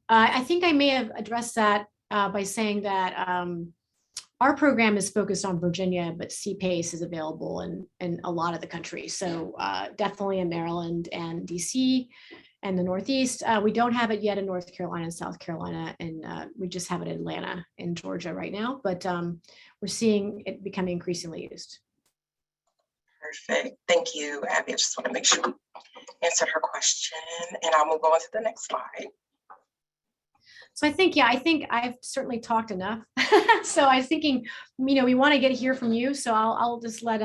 I think I may have addressed that by saying that our program is focused on Virginia, but CPACE is available in a lot of the country. So definitely in Maryland and DC and the Northeast. We don't have it yet in North Carolina and South Carolina, and we just have it in Atlanta and Georgia right now, but we're seeing it becoming increasingly used. Perfect, thank you, Abby. I just want to make sure we answered her question, and I'll move on to the next slide. So I think I've certainly talked enough. So I was thinking, we want to hear from you. So I'll just let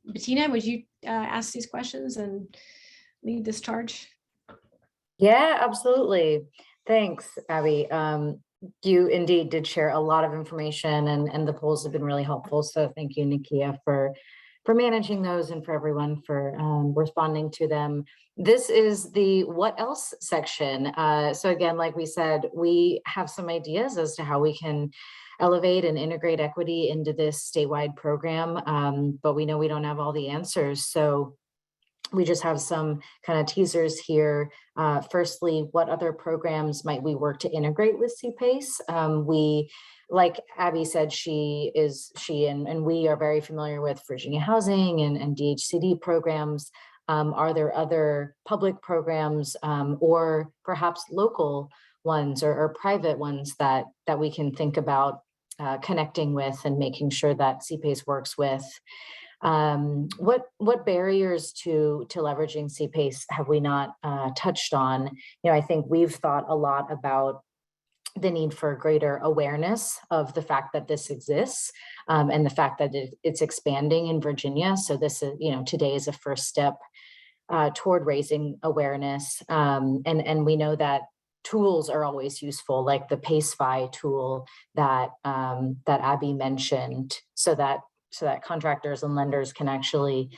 Bettina, would you ask these questions and lead this charge? Yeah, absolutely. Thanks, Abby. You indeed did share a lot of information, and the polls have been really helpful. So thank you, Nakia, for managing those and for everyone for responding to them. This is the what else section. So again, like we said, we have some ideas as to how we can elevate and integrate equity into this statewide program, but we know we don't have all the answers. So we just have some kind of teasers here. Firstly, what other programs might we work to integrate with CPACE? We, like Abby said, she and we are very familiar with Virginia Housing and DHCD programs. Are there other public programs or perhaps local ones or private ones that we can think about connecting with and making sure that CPACE works with? What barriers to leveraging CPACE have we not touched on? I think we've thought a lot about the need for greater awareness of the fact that this exists and the fact that it's expanding in Virginia. So this is, today is a first step toward raising awareness. And we know that tools are always useful, like the PACEFI tool that Abby mentioned, so that contractors and lenders can actually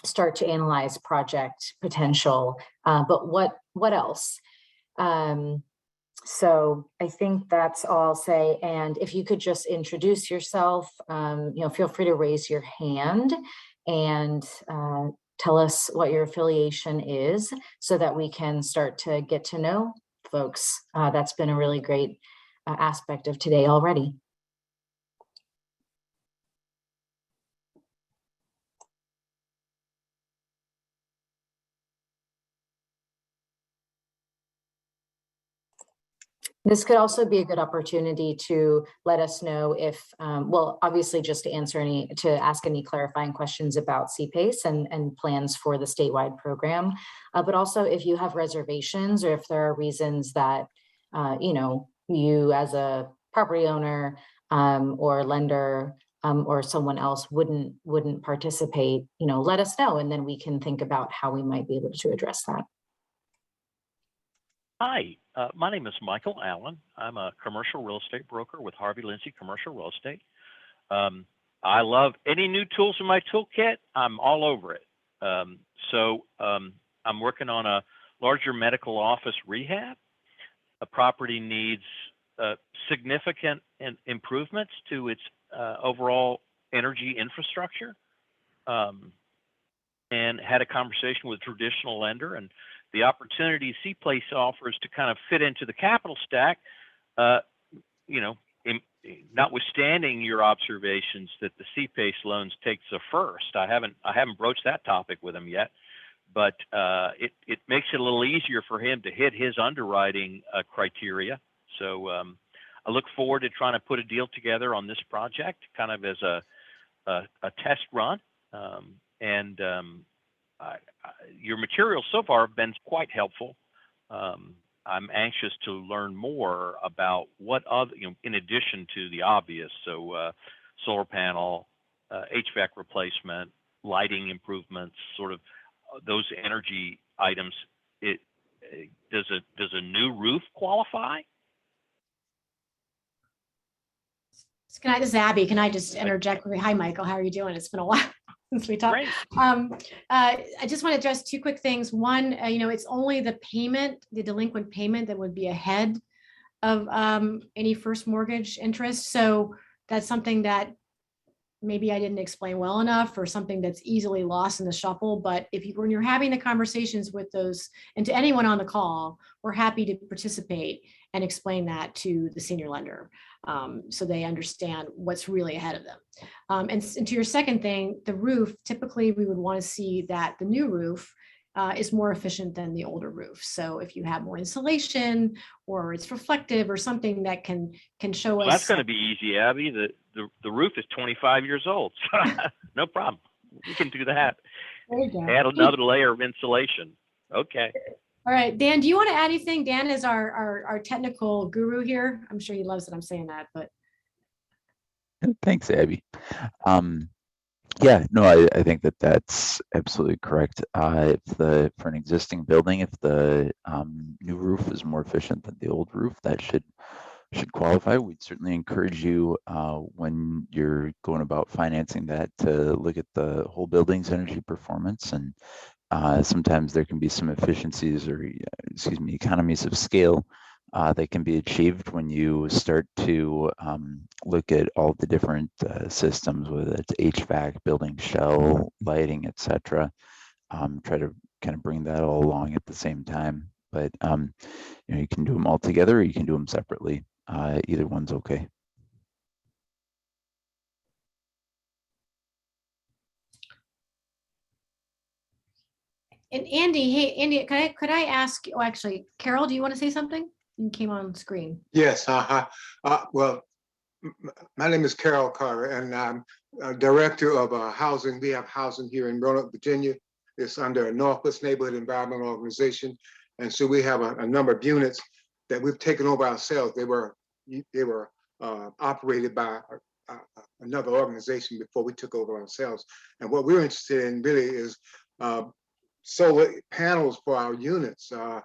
start to analyze project potential. But what else? So I think that's all I'll say. And if you could just introduce yourself, feel free to raise your hand and tell us what your affiliation is so that we can start to get to know folks. That's been a really great aspect of today already. This could also be a good opportunity to let us know if, well, obviously just to ask any clarifying questions about CPACE and plans for the statewide program, but also if you have reservations or if there are reasons that, you as a property owner or lender or someone else wouldn't participate, let us know, and then we can think about how we might be able to address that. Hi, my name is Michael Allen. I'm a commercial real estate broker with Harvey Lindsay Commercial Real Estate. I love any new tools in my toolkit. I'm all over it. So I'm working on a larger medical office rehab. A property needs significant improvements to its overall energy infrastructure. And had a conversation with a traditional lender, and the opportunity CPACE offers to kind of fit into the capital stack, notwithstanding your observations that the CPACE loans takes a first. I haven't broached that topic with him yet, but it makes it a little easier for him to hit his underwriting criteria. So I look forward to trying to put a deal together on this project, kind of as a test run. your materials so far have been quite helpful. I'm anxious to learn more about what other, in addition to the obvious, so solar panel, HVAC replacement, lighting improvements, sort of those energy items. Does a new roof qualify? This is Abby. Can I just interject? Hi, Michael. How are you doing? It's been a while since we talked. I just want to address two quick things. One, it's only the payment, the delinquent payment, that would be ahead of any first mortgage interest. So that's something that maybe I didn't explain well enough, or something that's easily lost in the shuffle. But when you're having the conversations with those, and to anyone on the call, we're happy to participate and explain that to the senior lender, so they understand what's really ahead of them. And to your second thing, the roof, typically we would want to see that the new roof is more efficient than the older roof. So if you have more insulation, or it's reflective, or something that can show us. That's going to be easy, Abby. The roof is 25 years old. No problem. We can do that. There you go. Add another layer of insulation. Okay. All right, Dan, do you want to add anything? Dan is our technical guru here. I'm sure he loves that I'm saying that, but. Thanks, Abby. Yeah, no, I think that's absolutely correct. For an existing building, if the new roof is more efficient than the old roof, that should qualify. We'd certainly encourage you when you're going about financing that to look at the whole building's energy performance, and sometimes there can be some efficiencies, or economies of scale that can be achieved when you start to look at all the different systems, whether it's HVAC, building shell, lighting, etc. Try to kind of bring that all along at the same time. But you can do them all together, or you can do them separately. Either one's okay. And Andy, hey, Andy, could I ask, oh, actually, Carol, do you want to say something? You came on screen. Yes. Well, my name is Carol Carter, and I'm director of housing. We have housing here in Roanoke, Virginia. It's under a Northwest Neighborhood Environmental Organization. And so we have a number of units that we've taken over ourselves. They were operated by another organization before we took over ourselves. And what we're interested in really is solar panels for our units to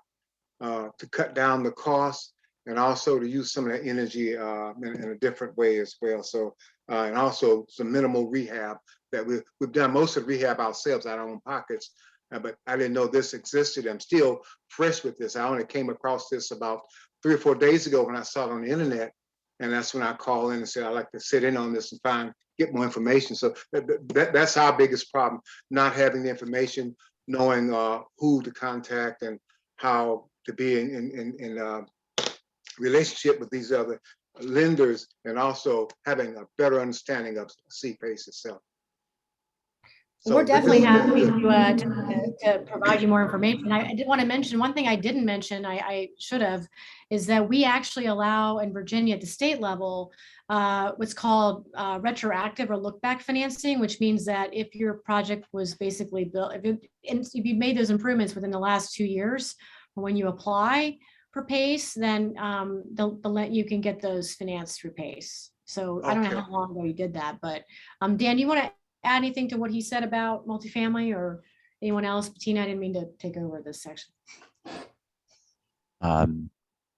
cut down the cost, and also to use some of that energy in a different way as well. So, and also some minimal rehab that we've done most of the rehab ourselves out of our own pockets, but I didn't know this existed. I'm still fresh with this. I only came across this about 3 or 4 days ago when I saw it on the internet. And that's when I called in and said, I'd like to sit in on this and get more information. So that's our biggest problem, not having the information, knowing who to contact and how to be in relationship with these other lenders, and also having a better understanding of CPACE itself. So we're definitely happy to provide you more information. I did want to mention one thing I didn't mention, I should have, is that we actually allow in Virginia at the state level what's called retroactive or look back financing, which means that if your project was basically built, if you made those improvements within the last 2 years, when you apply for PACE, then you can get those financed through PACE. So I don't know how long ago you did that, but Dan, do you want to add anything to what he said about multifamily, or anyone else? Bettina, I didn't mean to take over this section.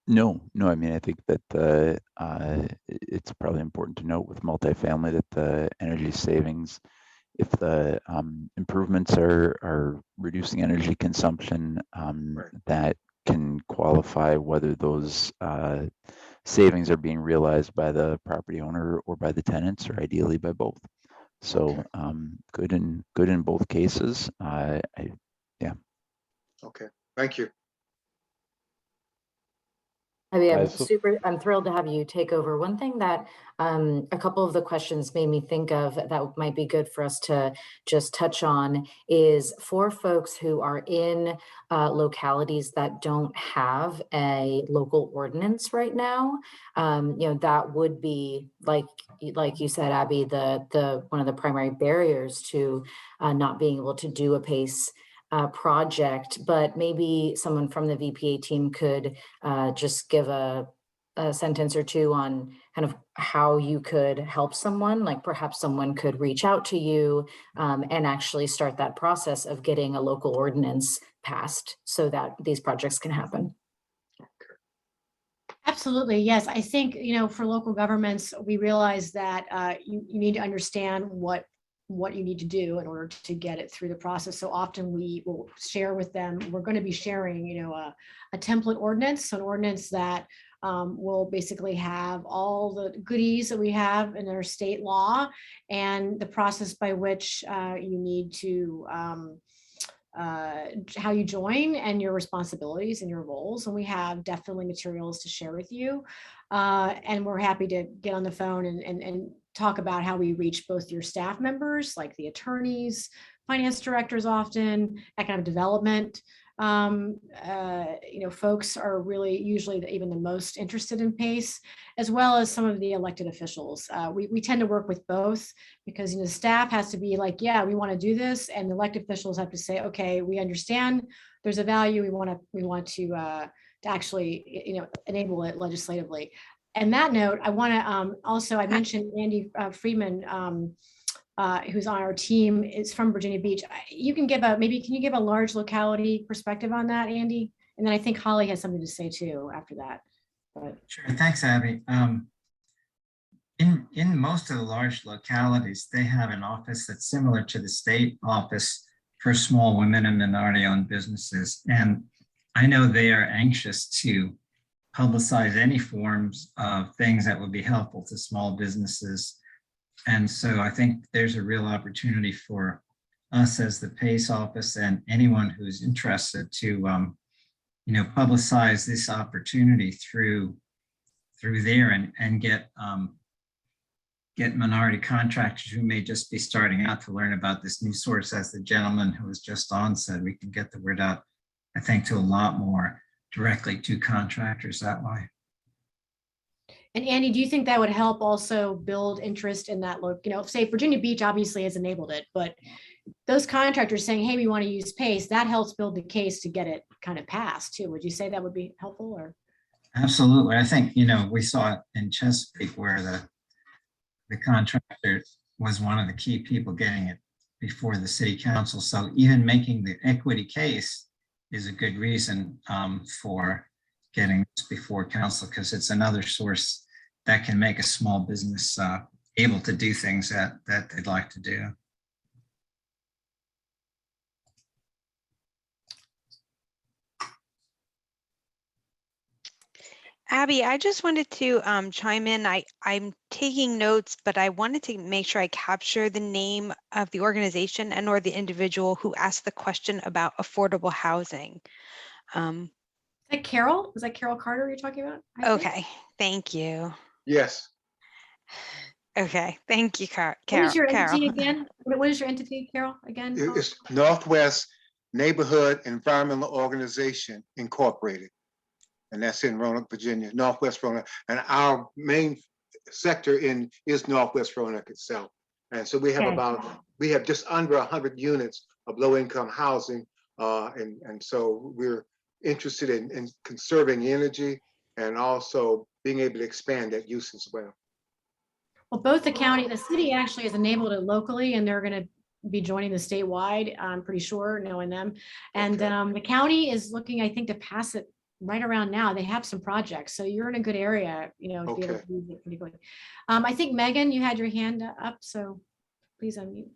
No, I mean, I think that it's probably important to note with multifamily that the energy savings, if the improvements are reducing energy consumption, that can qualify whether those savings are being realized by the property owner or by the tenants, or ideally by both. So good in both cases. Yeah. Okay, thank you. I mean, So- I'm thrilled to have you take over. One thing that a couple of the questions made me think of that might be good for us to just touch on is for folks who are in localities that don't have a local ordinance right now. That would be like you said, Abby, the one of the primary barriers to not being able to do a PACE project, but maybe someone from the VPA team could just give a sentence or two on kind of how you could help someone, like perhaps someone could reach out to you and actually start that process of getting a local ordinance passed so that these projects can happen. Absolutely, yes. I think, for local governments, we realize that you need to understand what you need to do in order to get it through the process. So often we will share with them, we're going to be sharing, a template ordinance, so an ordinance that will basically have all the goodies that we have in our state law and the process by which you need to how you join and your responsibilities and your roles. And we have definitely materials to share with you. And we're happy to get on the phone and talk about how we reach both your staff members, like the attorneys, finance directors, often economic development. Folks are really usually even the most interested in PACE, as well as some of the elected officials. We tend to work with both because the staff has to be like, yeah, we want to do this, and the elected officials have to say, okay, we understand there's a value. We want to actually enable it legislatively. And that note, I want to also, I mentioned Andy Freeman, who's on our team, is from Virginia Beach. You can give can you give a large locality perspective on that, Andy? And then I think Holly has something to say too after that. But. Sure, thanks, Abby. In most of the large localities, they have an office that's similar to the state office for small women and minority-owned businesses. And I know they are anxious to publicize any forms of things that would be helpful to small businesses. And so I think there's a real opportunity for us as the PACE office and anyone who's interested to, publicize this opportunity through there and get minority contractors who may just be starting out to learn about this new source. As the gentleman who was just on said, we can get the word out, I think, to a lot more directly to contractors that way. And Andy, do you think that would help also build interest in that say Virginia Beach obviously has enabled it, but those contractors saying, hey, we want to use PACE, that helps build the case to get it kind of passed too. Would you say that would be helpful? Or? Absolutely. I think, we saw it in Chesapeake where the contractor was one of the key people getting it before the city council. So even making the equity case is a good reason for getting this before council, because it's another source that can make a small business able to do things that they'd like to do. Abby, I just wanted to chime in. I'm taking notes, but I wanted to make sure I capture the name of the organization and or the individual who asked the question about affordable housing. Is that Carol? Is that Carol Carter you're talking about? Okay, thank you. Yes. Okay, thank you, Carol. What is your entity again? What is your entity, Carol, again? It's Northwest Neighborhood Environmental Organization Incorporated. And that's in Roanoke, Virginia, Northwest Roanoke. And our main sector is Northwest Roanoke itself. And so we have just under 100 units of low-income housing. And so we're interested in conserving energy and also being able to expand that use as well. Well, both the city actually has enabled it locally, and they're going to be joining the statewide, I'm pretty sure, knowing them. And the county is looking, I think, to pass it right around now. They have some projects, so you're in a good area, to be able to use it pretty quickly. I think Megan, you had your hand up, so please unmute.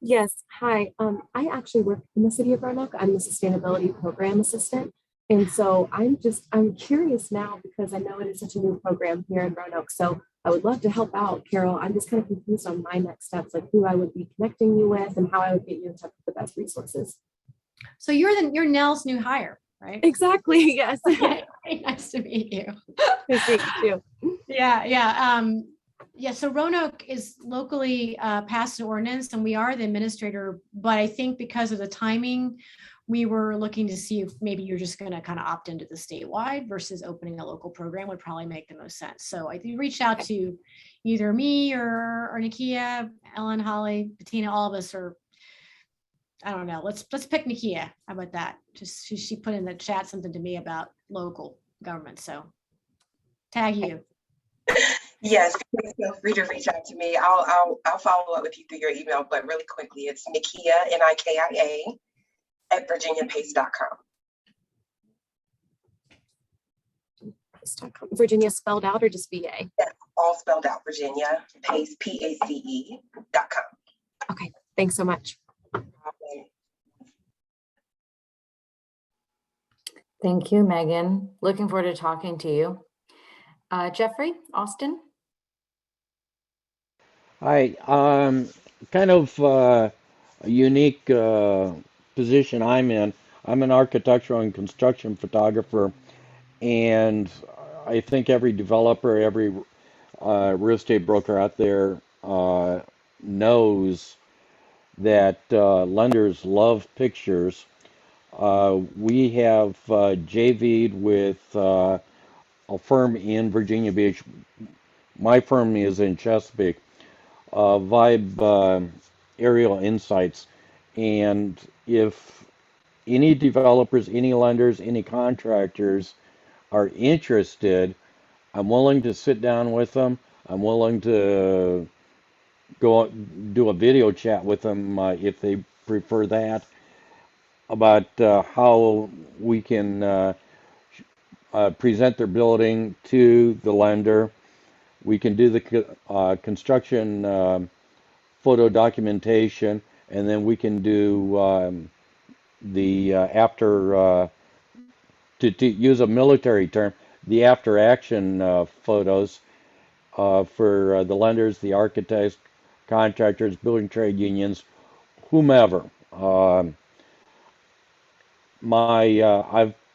Yes, hi. I actually work in the city of Roanoke. I'm the sustainability program assistant. And so I'm curious now because I know it is such a new program here in Roanoke. So I would love to help out, Carol. I'm just kind of confused on my next steps, like who I would be connecting you with and how I would get you in touch with the best resources. So you're Nell's new hire. right? Exactly. Yes. Okay, nice to meet you. Nice to meet you too. Yeah. So Roanoke is locally passed an ordinance, and we are the administrator. But I think because of the timing, we were looking to see if maybe you're just going to kind of opt into the statewide versus opening a local program would probably make the most sense. So I think reached out to either me or Nakia, Ellen, Holly, Bettina, all of us, or I don't know. Let's pick Nakia. How about that? Just she put in the chat something to me about local government. So tag you. Yes, please feel free to reach out to me. I'll follow up with you through your email, but really quickly, it's Nikia, Nikia, at virginiapace.com. Virginia spelled out or just VA? Yeah, all spelled out, Virginia Pace, PACE.com. Okay, thanks so much. Thank you, Megan. Looking forward to talking to you. Jeffrey, Austin? Hi, kind of a unique position I'm in. I'm an architectural and construction photographer, and I think every developer, every real estate broker out there knows that lenders love pictures. We have JV'd with a firm in Virginia Beach. My firm is in Chesapeake. Vibe Aerial Insights. And if any developers, any lenders, any contractors are interested, I'm willing to sit down with them. I'm willing to go do a video chat with them if they prefer that, about how we can present their building to the lender. We can do the construction photo documentation, and then we can do the after, to use a military term, the after action photos for the lenders, the architects, contractors, building trade unions, whomever. I'm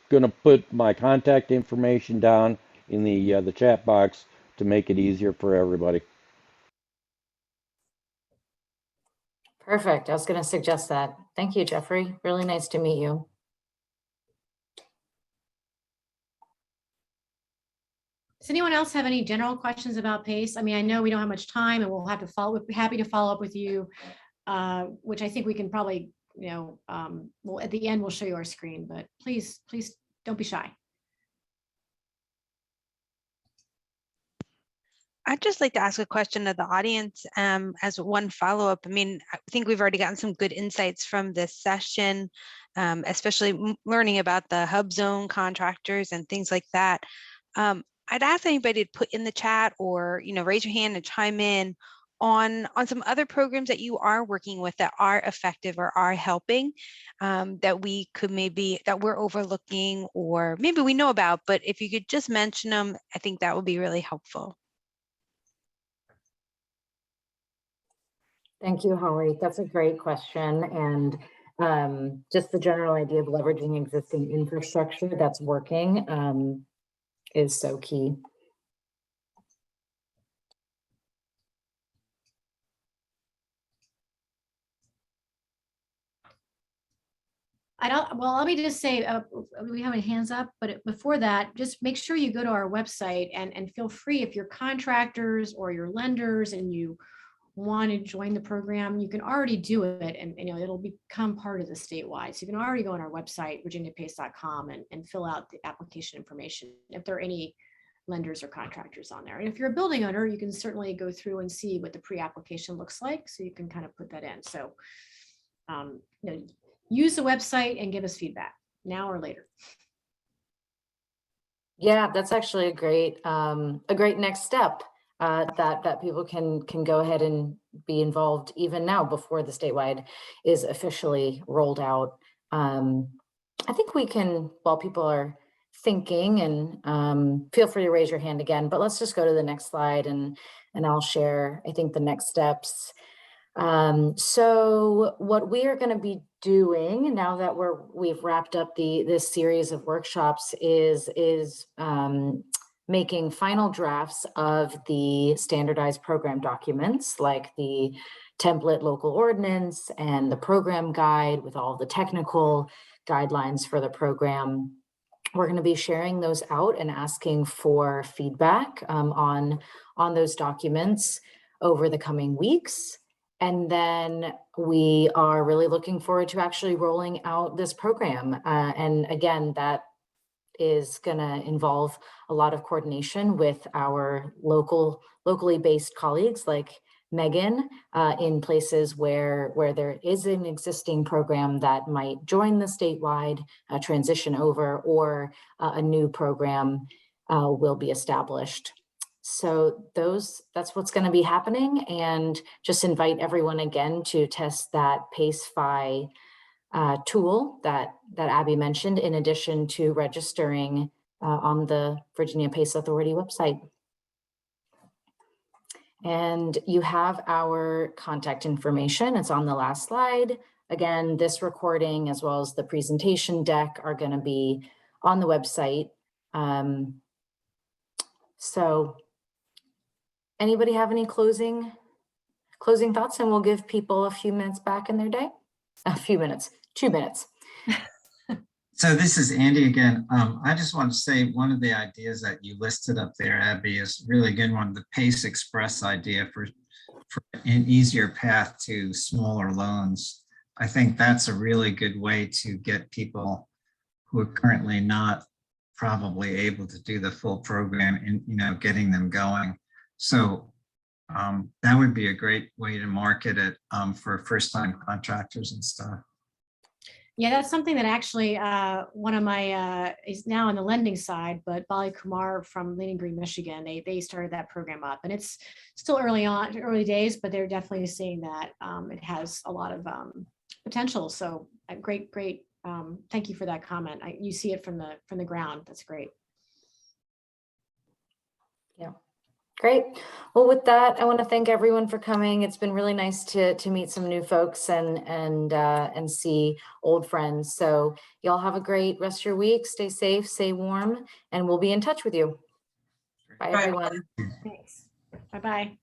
going to put my contact information down in the chat box to make it easier for everybody. Perfect. I was going to suggest that. Thank you, Jeffrey. Really nice to meet you. Does anyone else have any general questions about PACE? I mean, I know we don't have much time, and we'll have to follow. We'd be happy to follow up with you, which I think we can probably, well, at the end, we'll show you our screen, but please don't be shy. I'd just like to ask a question of the audience as one follow-up. I mean, I think we've already gotten some good insights from this session, especially learning about the Hubzone contractors and things like that. I'd ask anybody to put in the chat or, raise your hand and chime in on some other programs that you are working with that are effective or are helping, that we could that we're overlooking, or maybe we know about, but if you could just mention them, I think that would be really helpful. Thank you, Holly. That's a great question. And just the general idea of leveraging existing infrastructure that's working is so key. Well, let me just say, we have hands up, but before that, just make sure you go to our website and feel free, if you're contractors or your lenders and you want to join the program, you can already do it, and it'll become part of the statewide. So you can already go on our website, virginiapace.com, and fill out the application information if there are any lenders or contractors on there. And if you're a building owner, you can certainly go through and see what the pre-application looks like, so you can kind of put that in. So use the website and give us feedback now or later. Yeah, that's actually a great next step. That people can go ahead and be involved even now before the statewide is officially rolled out. I think we can, while people are thinking, and feel free to raise your hand again, but let's just go to the next slide and I'll share, I think, the next steps. So what we are going to be doing now that we've wrapped up this series of workshops is making final drafts of the standardized program documents, like the template local ordinance and the program guide with all the technical guidelines for the program. We're going to be sharing those out and asking for feedback on those documents over the coming weeks. And then we are really looking forward to actually rolling out this program. And again, that is going to involve a lot of coordination with our locally based colleagues like Megan in places where there is an existing program that might join the statewide transition over, or a new program will be established. So that's what's going to be happening, and just invite everyone again to test that PACE-FI tool that Abby mentioned, in addition to registering on the Virginia PACE Authority website. And you have our contact information. It's on the last slide. Again, this recording as well as the presentation deck are going to be on the website. So anybody have any closing thoughts? And we'll give people a few minutes back in their day. A few minutes, 2 minutes. So this is Andy again. I just want to say one of the ideas that you listed up there, Abby, is a really good one. The PACE Express idea for an easier path to smaller loans. I think that's a really good way to get people who are currently not probably able to do the full program and getting them going. So that would be a great way to market it for first-time contractors and stuff. Yeah, that's something that actually one of my is now on the lending side, but Bali Kumar from Leading Green, Michigan, they started that program up, and it's still early days, but they're definitely seeing that it has a lot of potential. So great. Thank you for that comment. You see it from the ground. That's great. Yeah. Great. Well, with that, I want to thank everyone for coming. It's been really nice to meet some new folks and see old friends. So y'all have a great rest of your week. Stay safe, stay warm, and we'll be in touch with you. Bye, everyone. Thanks. Bye-bye.